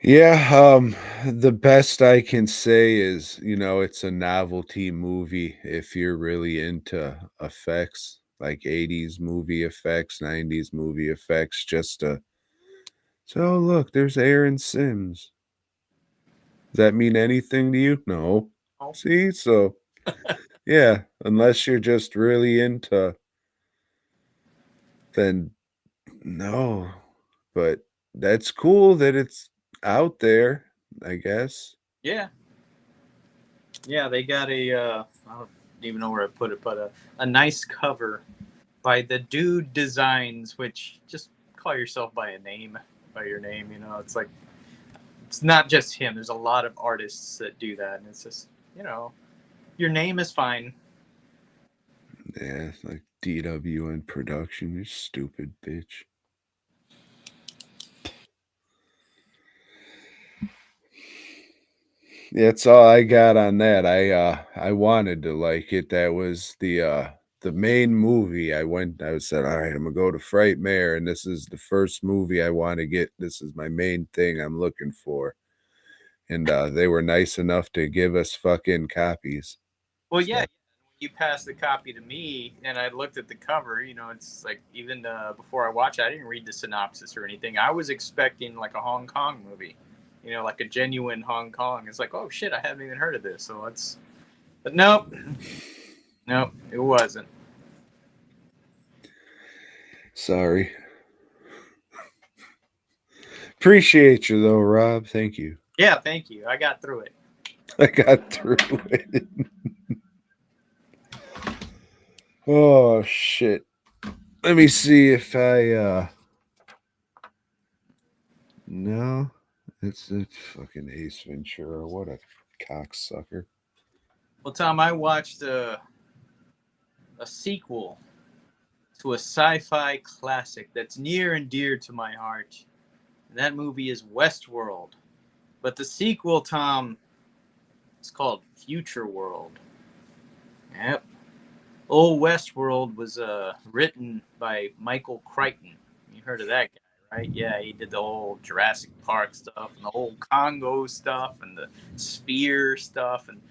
Yeah, the best I can say is, it's a novelty movie if you're really into effects, like 80s movie effects, 90s movie effects, just to, so look, there's Aaron Sims. Does that mean anything to you? No. Oh. See, so yeah, unless you're just really into, then no. But that's cool that it's out there, I guess. Yeah, they got I don't even know where I put it, but a nice cover by the Dude Designs, which, just call yourself by your name. It's like, it's not just him. There's a lot of artists that do that, and it's just, your name is fine. Yeah, it's like DWN production, you stupid bitch. That's all I got on that. I wanted to like it. That was the main movie. I said, all right, I'm gonna go to Frightmare, and this is the first movie I want to get. This is my main thing I'm looking for. And they were nice enough to give us fucking copies. Well, yeah, when you passed the copy to me, and I looked at the cover, it's like, even before I watched it, I didn't read the synopsis or anything. I was expecting like a Hong Kong movie, like a genuine Hong Kong. It's like, oh shit, I haven't even heard of this. So but nope, it wasn't. Sorry. Appreciate you though, Rob. Thank you. Yeah, thank you. I got through it. I got through it. Oh shit. Let me see if I no. It's fucking Ace Ventura. What a cocksucker. Well, Tom, I watched a sequel to a sci-fi classic that's near and dear to my heart. And that movie is Westworld. But the sequel, Tom, is called Futureworld. Yep. Old Westworld was written by Michael Crichton. You heard of that guy, right? Yeah, he did the whole Jurassic Park stuff and the whole Congo stuff and the Sphere stuff, and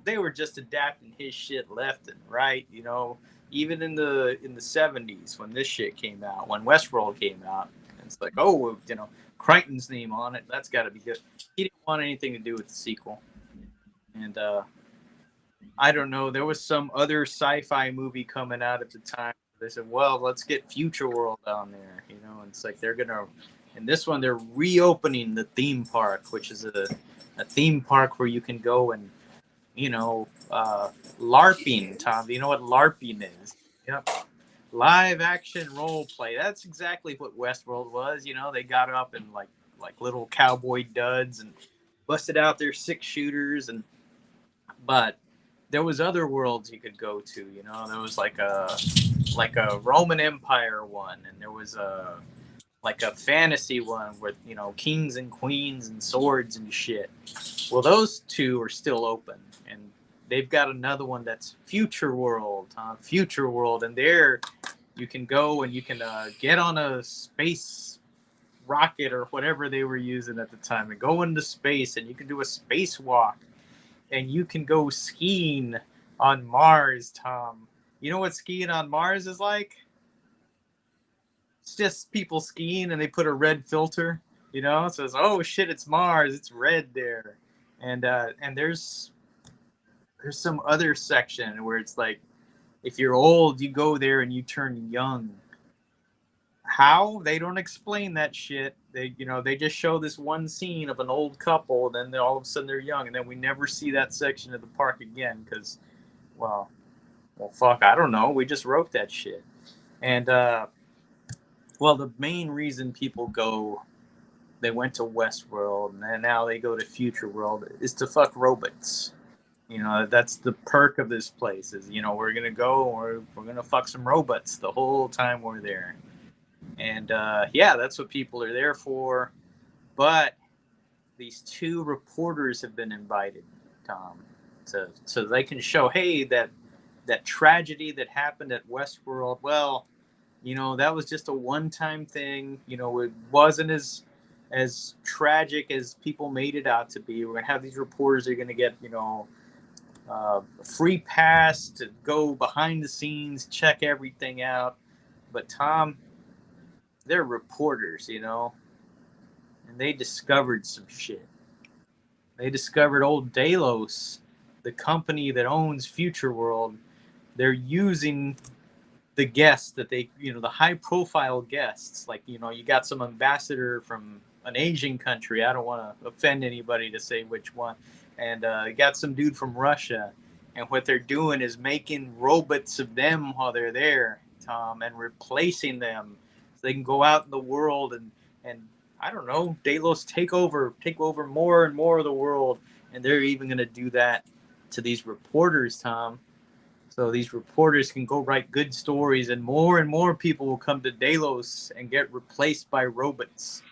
they were just adapting his shit left and right. Even in the 70s when this shit came out, when Westworld came out, it's like, oh, Crichton's name on it. That's got to be good. He didn't want anything to do with the sequel, and I don't know. There was some other sci-fi movie coming out at the time. They said, well, let's get Futureworld on there. And it's like in this one, they're reopening the theme park, which is a theme park where you can go and, LARPing, Tom. Do you know what LARPing is? Yep. Live action role play. That's exactly what Westworld was. They got up in like little cowboy duds and busted out their 6-shooters, but there was other worlds you could go to. There was like a Roman Empire one, and there was a fantasy one with kings and queens and swords and shit. Well, those two are still open, and they've got another one that's Futureworld, and there you can go and you can get on a space rocket or whatever they were using at the time and go into space, and you can do a spacewalk. And you can go skiing on Mars, Tom. You know what skiing on Mars is like? It's just people skiing, and they put a red filter, So it's, oh shit, it's Mars. It's red there. And there's some other section where it's like, if you're old, you go there and you turn young. How? They don't explain that shit. They just show this one scene of an old couple, and then all of a sudden they're young, and then we never see that section of the park again because, well, Well, fuck, I don't know. We just wrote that shit. And, well, the main reason people go, they went to Westworld, and now they go to Futureworld, is to fuck robots. You know, that's the perk of this place is, you know, we're going to go, we're going to fuck some robots the whole time we're there. And, yeah, that's what people are there for. But these two reporters have been invited, Tom, so they can show, hey, that tragedy that happened at Westworld, well, you know, that was just a one-time thing. You know, it wasn't as tragic as people made it out to be. We're gonna have these reporters. They're gonna get, you know, a free pass to go behind the scenes, check everything out. But Tom, they're reporters, you know, and they discovered some shit. They discovered old Delos, the company that owns Futureworld. They're using the guests that they, you know, the high profile guests, like, you know, you got some ambassador from an Asian country. I don't want to offend anybody to say which one. And you got some dude from Russia. And what they're doing is making robots of them while they're there, Tom, and replacing them so they can go out in the world and I don't know, Delos take over more and more of the world. And they're even going to do that to these reporters, Tom. So these reporters can go write good stories, and more people will come to Delos and get replaced by robots.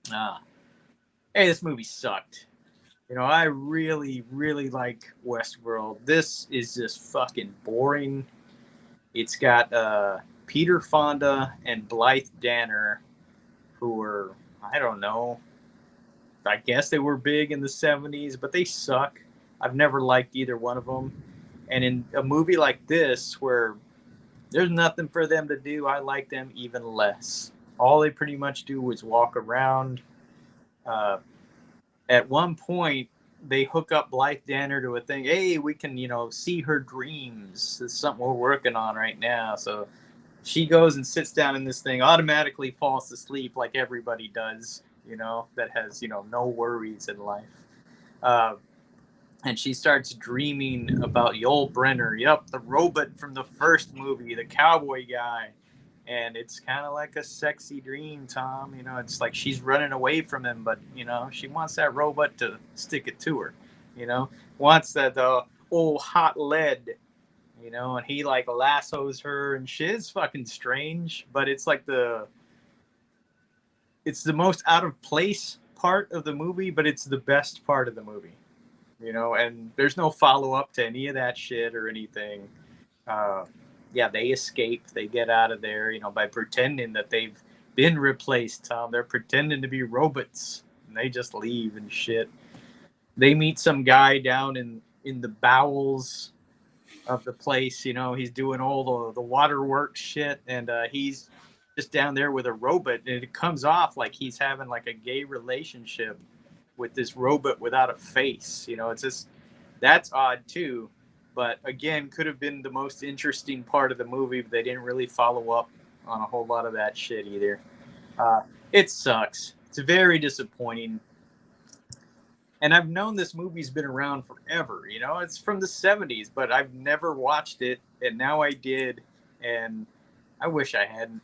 Hey, this movie sucked. You know, I really, really like Westworld. This is just fucking boring. It's got Peter Fonda and Blythe Danner, who were, I don't know, I guess they were big in the 70s, but they suck. I've never liked either one of them. And in a movie like this, where there's nothing for them to do, I like them even less. All they pretty much do is walk around. At one point, they hook up Blythe Danner to a thing. Hey, we can, you know, see her dreams. It's something we're working on right now. So she goes and sits down in this thing, automatically falls asleep like everybody does, you know, that has, you know, no worries in life. And she starts dreaming about Yul Brynner. Yep, the robot from the first movie, the cowboy guy. And it's kind of like a sexy dream, Tom. You know, it's like she's running away from him, but, you know, she wants that robot to stick it to her, you know, wants that old hot lead, you know, and he like lassos her and shit. It's fucking strange, but it's like it's the most out of place part of the movie, but it's the best part of the movie, you know, and there's no follow up to any of that shit or anything. Yeah, they escape. They get out of there, you know, by pretending that they've been replaced, Tom. They're pretending to be robots, and they just leave and shit. They meet some guy down in the bowels of the place, you know. He's doing all the waterworks shit, and he's just down there with a robot, and it comes off like he's having like a gay relationship with this robot without a face. You know, it's just, that's odd too. But again, could have been the most interesting part of the movie, but they didn't really follow up on a whole lot of that shit either. It sucks. It's very disappointing. And I've known this movie's been around forever. You know, it's from the 70s, but I've never watched it, and now I did, and I wish I hadn't.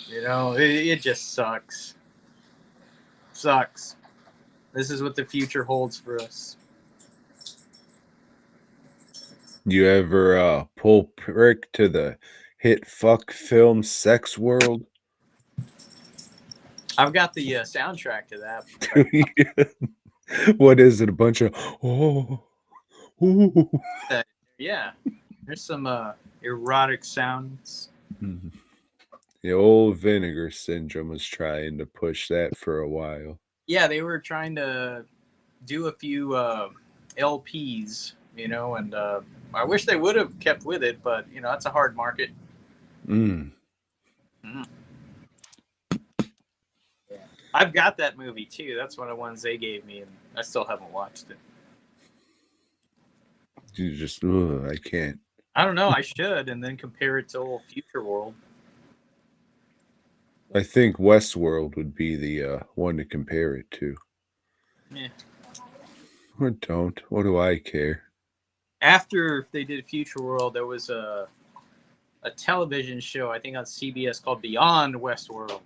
You know, it just sucks. Sucks. This is what the future holds for us. You ever pull prick to the hit fuck film Sex World? I've got the soundtrack to that. What is it? A bunch of ooh. Yeah, there's some erotic sounds. The old Vinegar Syndrome was trying to push that for a while. Yeah, they were trying to do a few LPs, you know, and I wish they would have kept with it, but, you know, it's a hard market. Yeah. I've got that movie too. That's one of the ones they gave me, and I still haven't watched it. You just, I can't. I don't know. I should, and then compare it to old Futureworld. I think Westworld would be the one to compare it to. Yeah. Or don't. What do I care? after they did Futureworld, there was a television show, I think on CBS, called Beyond Westworld.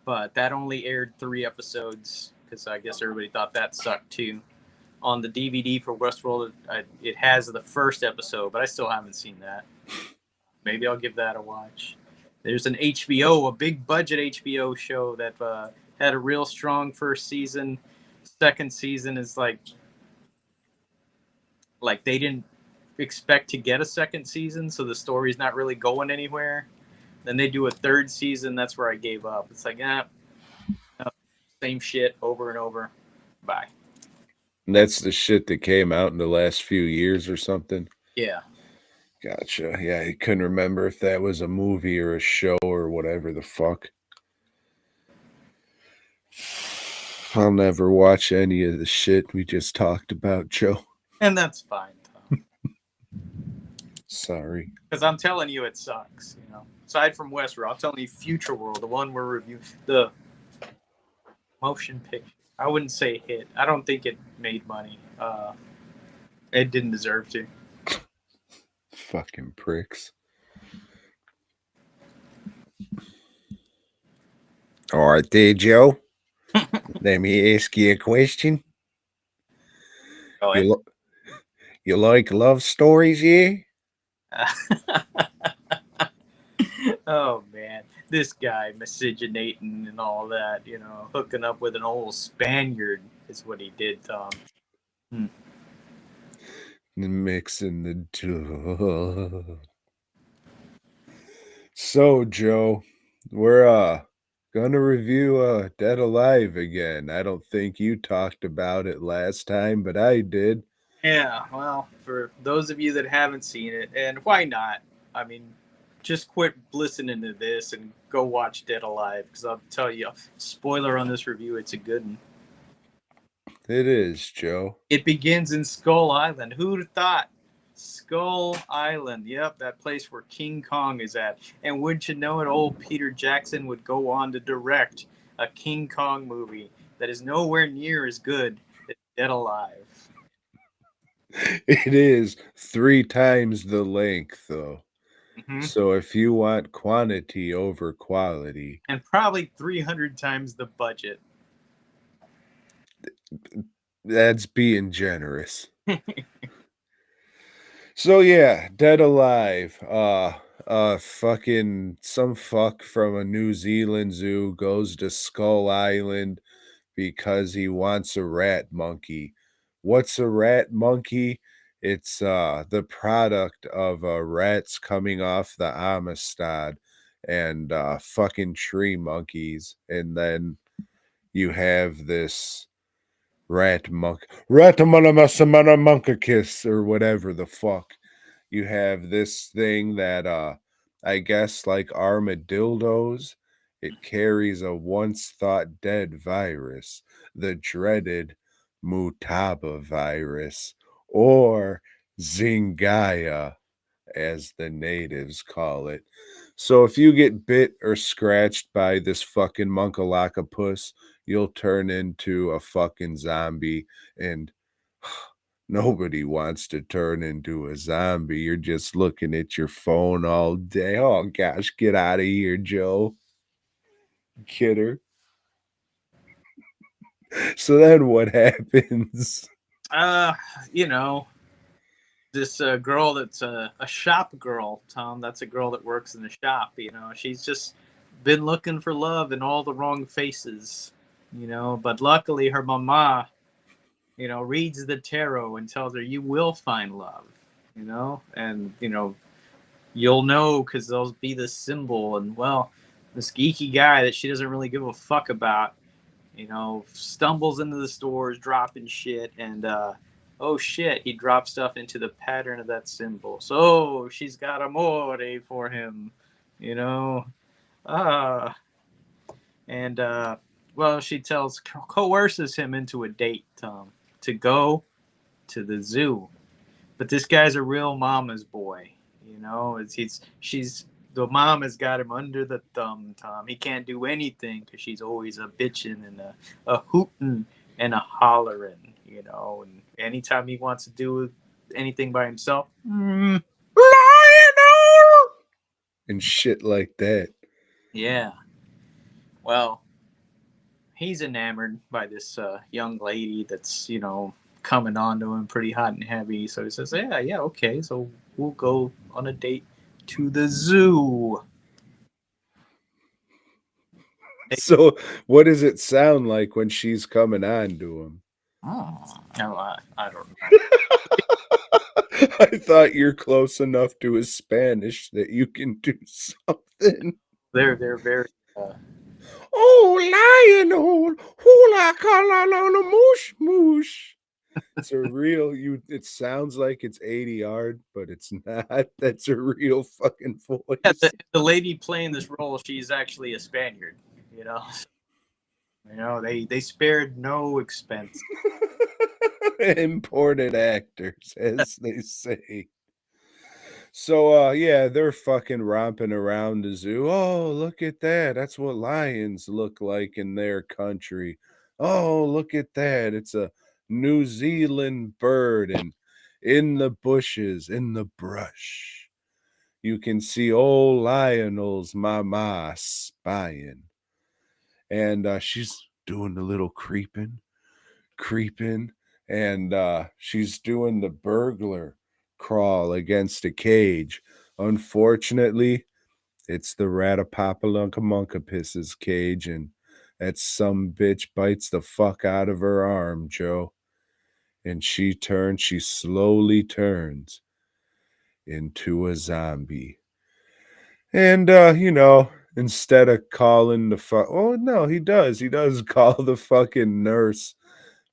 But that only aired 3 episodes because I guess everybody thought that sucked too. On the DVD for Westworld, it has the first episode, but I still haven't seen that. Maybe I'll give that a watch. There's an HBO, a big budget HBO show that had a real strong first season. Second season is like they didn't expect to get a second season, so the story's not really going anywhere. Then they do a third season. That's where I gave up. It's like, same shit over and over. Bye. And that's the shit that came out in the last few years or something. Yeah. Gotcha. Yeah, I couldn't remember if that was a movie or a show or whatever the fuck. I'll never watch any of the shit we just talked about, Joe. And that's fine, Tom. Sorry. Because I'm telling you it sucks, you know. Aside from Westworld, I'm telling you Futureworld, the one we're reviewing, the motion picture. I wouldn't say hit. I don't think it made money. It didn't deserve to. Fucking pricks. All right, there, Joe. Let me ask you a question. Go ahead. You like love stories, yeah? Oh, man. This guy miscegenating and all that, you know, hooking up with an old Spaniard is what he did, Tom. Mixing the two. So, Joe, we're gonna review Dead Alive again. I don't think you talked about it last time, but I did. Yeah, well, for those of you that haven't seen it, and why not? I mean, just quit listening to this and go watch Dead Alive, because I'll tell you, spoiler on this review, it's a good one. It is, Joe. It begins in Skull Island. Who'd have thought? Skull Island. Yep, that place where King Kong is at. And wouldn't you know it, old Peter Jackson would go on to direct a King Kong movie that is nowhere near as good as Dead Alive. It is 3 times the length, though. Mm-hmm. So if you want quantity over quality. And probably 300 times the budget. That's being generous. So yeah, Dead Alive. Fucking some fuck from a New Zealand zoo goes to Skull Island because he wants a rat monkey. What's a rat monkey? It's the product of rats coming off the Amistad and fucking tree monkeys, and then you have this Ratamanamasamanamonkakis or whatever the fuck. You have this thing that I guess like armadillos, it carries a once thought dead virus, the dreaded Mutaba virus, or Zingaya, as the natives call it. So if you get bit or scratched by this fucking Munkalakapus, you'll turn into a fucking zombie, and nobody wants to turn into a zombie. You're just looking at your phone all day. Oh gosh, get out of here, Joe. Kidder. So then what happens? You know, this girl that's a shop girl, Tom, that's a girl that works in the shop, you know, she's just been looking for love in all the wrong faces, you know, but luckily her mama, you know, reads the tarot and tells her you will find love, you know, and, you know, you'll know because there'll be this symbol. And, well, this geeky guy that she doesn't really give a fuck about, you know, stumbles into the stores dropping shit, and oh shit, he drops stuff into the pattern of that symbol. So she's got amore for him, you know. And well, she coerces him into a date, Tom, to go to the zoo. But this guy's a real mama's boy, you know. The mom has got him under the thumb, Tom. He can't do anything because she's always a bitching and a hooting and a hollering, you know. And anytime he wants to do anything by himself. Lionel! And shit like that. Yeah. Well, he's enamored by this young lady that's, coming on to him pretty hot and heavy. So he says, yeah, okay. So we'll go on a date to the zoo. So what does it sound like when she's coming on to him? No, I don't know. I thought you're close enough to his Spanish that you can do something. They're very. Oh, Lionel, hula kala moosh moosh. It's a real it sounds like it's 80 yard, but it's not. That's a real fucking voice. Yeah, the lady playing this role, she's actually a Spaniard. They spared no expense. Imported actors, as they say. So yeah, they're fucking romping around the zoo. Oh, look at that. That's what lions look like in their country. Oh, look at that. It's a New Zealand bird, and in the bushes, in the brush, you can see old Lionel's mama spying. And she's doing the little creeping, and she's doing the burglar crawl against a cage. Unfortunately, it's the Ratapapalunkamunkapiss's cage, and that some bitch bites the fuck out of her arm, Joe. And she slowly turns into a zombie. And instead of calling the oh no, he does call the fucking nurse.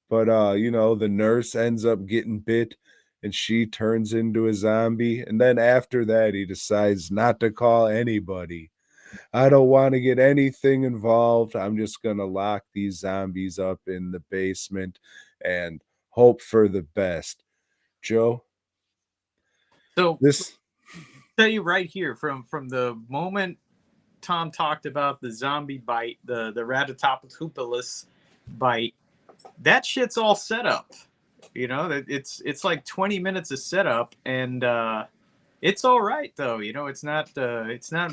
But the nurse ends up getting bit and she turns into a zombie. And then after that, he decides not to call anybody. I don't want to get anything involved. I'm just gonna lock these zombies up in the basement and hope for the best. Joe? So This tell you right here, from the moment Tom talked about the zombie bite, the Ratatopoulos bite, that shit's all set up. It's like 20 minutes of setup, and it's all right though. It's not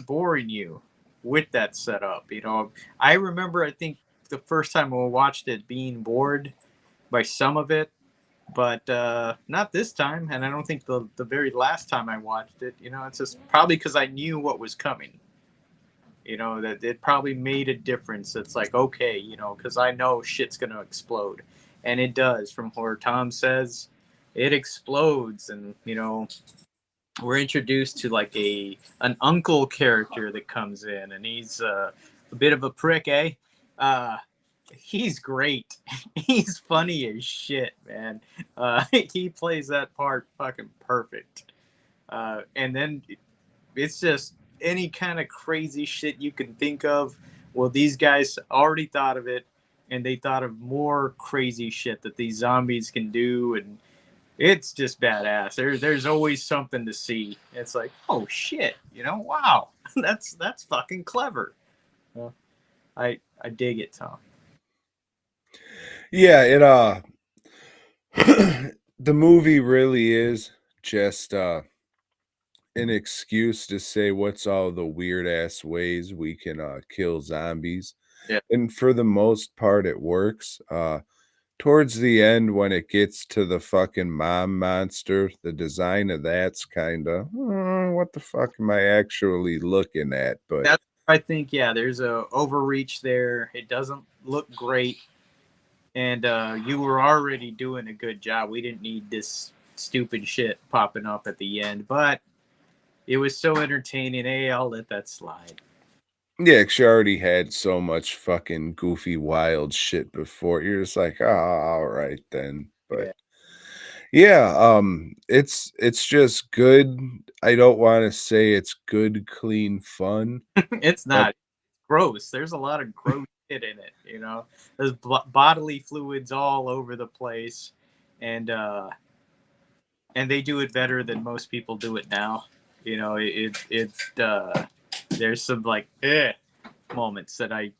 boring you with that setup. I remember, I think the first time I watched it, being bored by some of it, but not this time, and I don't think the very last time I watched it. It's just probably because I knew what was coming. That it probably made a difference. It's like, okay, because I know shit's gonna explode, and it does. From where Tom says, it explodes, and we're introduced to like an uncle character that comes in, and he's a bit of a prick, eh? He's great. He's funny as shit, man. He plays that part fucking perfect. And then it's just any kind of crazy shit you can think of. Well, these guys already thought of it, and they thought of more crazy shit that these zombies can do, and it's just badass. There's always something to see. It's like, oh shit, wow, that's fucking clever. Well, I dig it, Tom. Yeah, the movie really is just an excuse to say what's all the weird ass ways we can kill zombies. Yeah. And for the most part it works. Towards the end, when it gets to the fucking mom monster, the design of that's kind of what the fuck am I actually looking at? But That's, I think, yeah, there's a overreach there. It doesn't look great, and you were already doing a good job. We didn't need this stupid shit popping up at the end, but it was so entertaining. Hey, I'll let that slide. yeah, 'cause she already had so much fucking goofy, wild shit before. You're just like, oh, all right then. But it's just good. I don't want to say it's good, clean fun. It's not. It's gross. There's a lot of gross shit in it. There's bodily fluids all over the place, and they do it better than most people do it now. There's some like moments that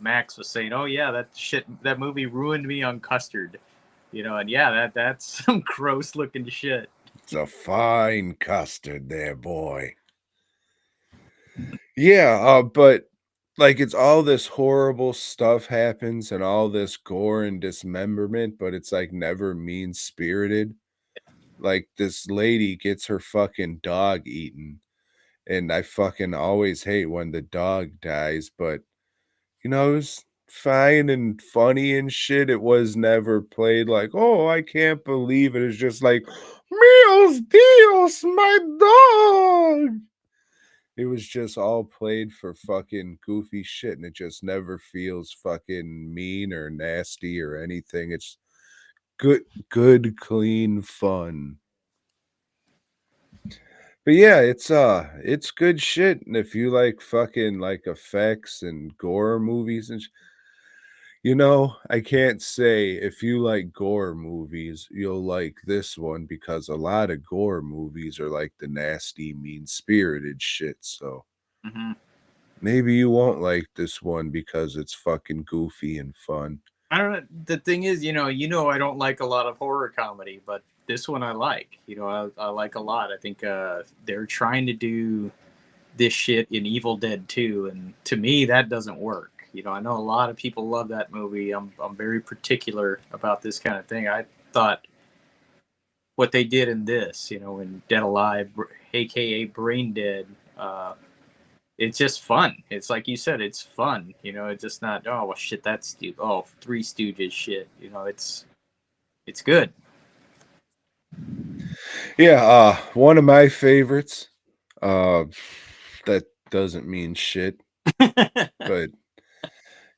Max was saying, oh yeah, that movie ruined me on custard. And yeah, that's some gross looking shit. It's a fine custard there, boy. Yeah, but like it's all this horrible stuff happens and all this gore and dismemberment, but it's like never mean spirited. Like this lady gets her fucking dog eaten, and I fucking always hate when the dog dies, but it was fine and funny and shit. It was never played like, oh, I can't believe it. It's just like, Meals Dios, my dog. It was just all played for fucking goofy shit, and it just never feels fucking mean or nasty or anything. It's good, clean fun. But yeah, it's good shit. And if you like fucking like effects and gore movies and I can't say if you like gore movies, you'll like this one because a lot of gore movies are like the nasty, mean-spirited shit. So Mm-hmm. maybe you won't like this one because it's fucking goofy and fun. I don't know. The thing is, I don't like a lot of horror comedy, but this one I like. I like a lot. I think they're trying to do this shit in Evil Dead 2, and to me that doesn't work. I know a lot of people love that movie. I'm very particular about this kind of thing. I thought what they did in this, in Dead Alive, aka Brain Dead, it's just fun. It's like you said, it's fun. It's just not, oh well, shit, that's Three Stooges shit. It's good. Yeah, one of my favorites. That doesn't mean shit, but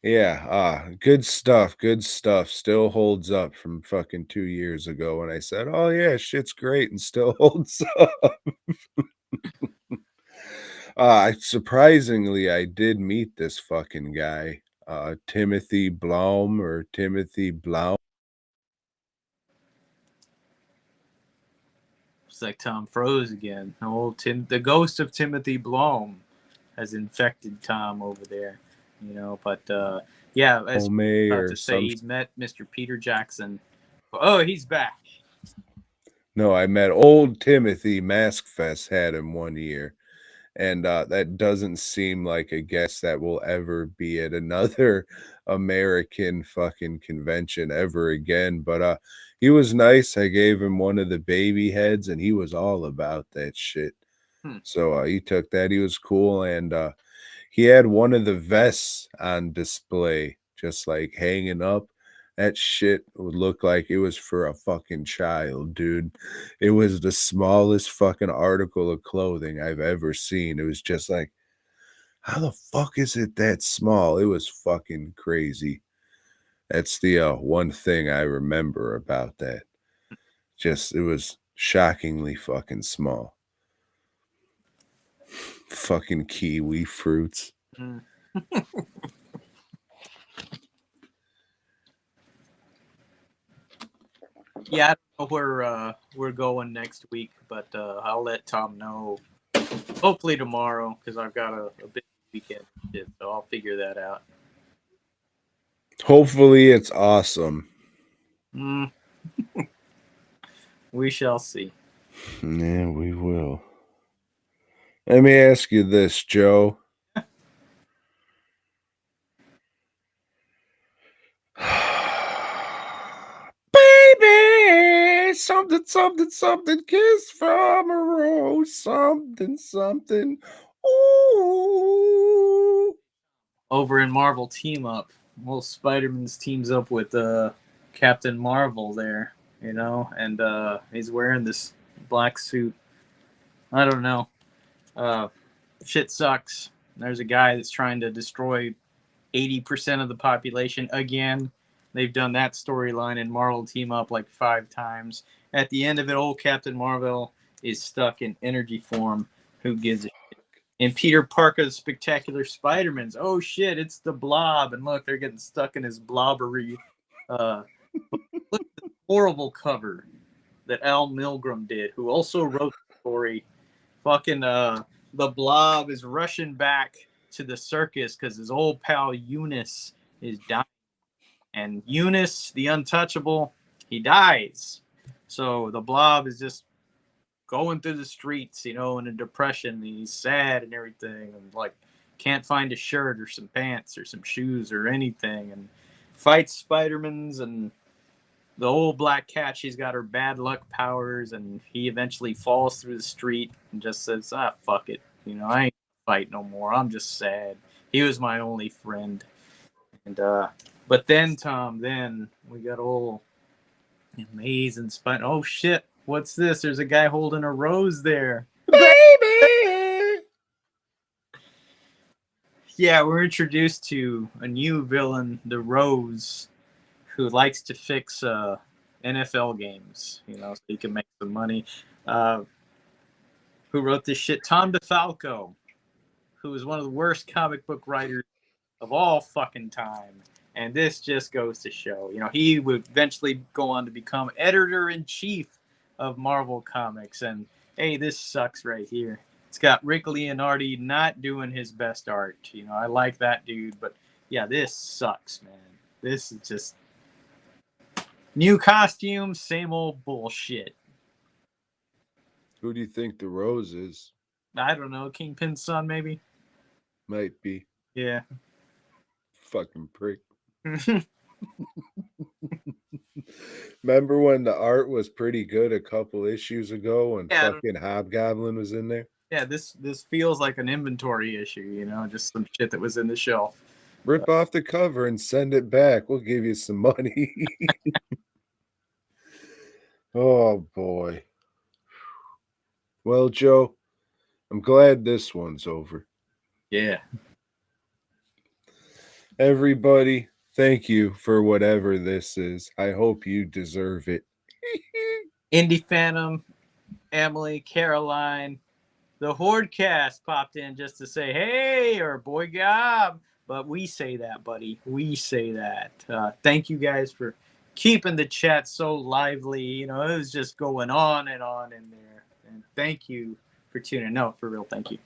yeah, good stuff. Good stuff. Still holds up from fucking 2 years ago when I said, "Oh yeah, shit's great," and still holds up. Surprisingly, I did meet this fucking guy, Timothy Blom or Timothy Blau. It's like Tom froze again. The ghost of Timothy Blom has infected Tom over there. But yeah, as May about or to say, some. he's met Mr. Peter Jackson. Oh, he's back. No, I met old Timothy. Mask Fest had him one year. And that doesn't seem like a guest that will ever be at another American fucking convention ever again. But he was nice. I gave him one of the baby heads, and he was all about that shit. So he took that. He was cool, and he had one of the vests on display, just like hanging up. That shit would look like it was for a fucking child, dude. It was the smallest fucking article of clothing I've ever seen. It was just like, how the fuck is it that small? It was fucking crazy. That's the one thing I remember about that. Just, it was shockingly fucking small. Fucking kiwi fruits. Yeah, I don't know where we're going next week, but I'll let Tom know. Hopefully tomorrow, because I've got a big weekend, so I'll figure that out. Hopefully it's awesome. We shall see. Yeah, we will. Let me ask you this, Joe. Baby, something, something, something, kiss from a rose, something, something. Ooh. Over in Marvel Team Up, well, Spider-Man's teams up with Captain Marvel there, and he's wearing this black suit. I don't know. Shit sucks. There's a guy that's trying to destroy 80% of the population again. They've done that storyline in Marvel Team Up like 5 times. At the end of it, old Captain Marvel is stuck in energy form. Who gives a shit? And Peter Parker's Spectacular Spider-Man's, oh shit, it's the Blob. And look, they're getting stuck in his blobbery. Look at the horrible cover that Al Milgrom did, who also wrote the story. Fucking the Blob is rushing back to the circus because his old pal Eunice is dying. And Eunice, the Untouchable, he dies. So the Blob is just going through the streets, you know, in a depression. And he's sad and everything, and like can't find a shirt or some pants or some shoes or anything, and fights Spider-Mans and the old Black Cat. She's got her bad luck powers, and he eventually falls through the street and just says, fuck it. You know, I ain't fight no more. I'm just sad. He was my only friend. And but then, Tom, then we got old amazing Spider. Oh shit, what's this? There's a guy holding a rose there. Baby! Yeah, we're introduced to a new villain, the Rose, who likes to fix NFL games, you know, so he can make some money. Who wrote this shit? Tom DeFalco, who is one of the worst comic book writers of all fucking time. And this just goes to show, you know, he would eventually go on to become editor-in-chief of Marvel Comics. And, hey, this sucks right here. It's got Rick Leonardi not doing his best art. You know, I like that dude, but, yeah, this sucks, man. This is just new costumes, same old bullshit. Who do you think the Rose is? I don't know. Kingpin's son, maybe? Might be. Yeah. Fucking prick. Remember when the art was pretty good a couple issues ago and fucking Hobgoblin was in there? Yeah, this feels like an inventory issue, you know, just some shit that was in the shelf. Rip off the cover and send it back. We'll give you some money. Oh, boy. Well, Joe, I'm glad this one's over. Yeah. Everybody, thank you for whatever this is. I hope you deserve it. Indie Phantom, Emily, Caroline, the Horde cast popped in just to say, hey, or BOYGOB. But we say that, buddy. We say that. Thank you guys for keeping the chat so lively. You know, it was just going on in there. And thank you for tuning in. No, for real, thank you.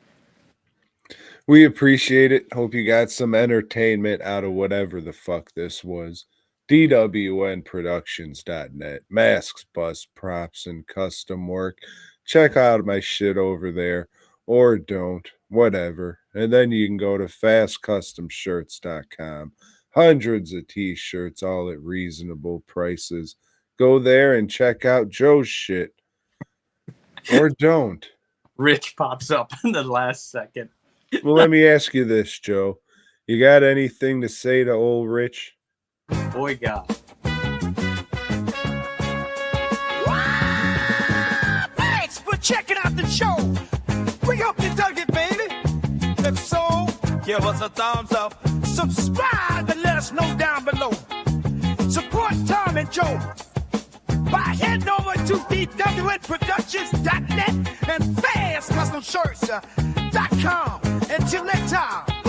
We appreciate it. Hope you got some entertainment out of whatever the fuck this was. DWNProductions.net. Masks, bus, props, and custom work. Check out my shit over there. Or don't. Whatever. And then you can go to fastcustomshirts.com. Hundreds of t-shirts, all at reasonable prices. Go there and check out Joe's shit. Or don't. Rich pops up in the last second. Well, let me ask you this, Joe. You got anything to say to old Rich? BOYGOB. Thanks for checking out the show. We hope you dug it, baby. If so, give us a thumbs up. Subscribe and let us know down below. Support Tom and Joe by heading over to DWNProductions.net and FastCustomShirts.com. Until next time.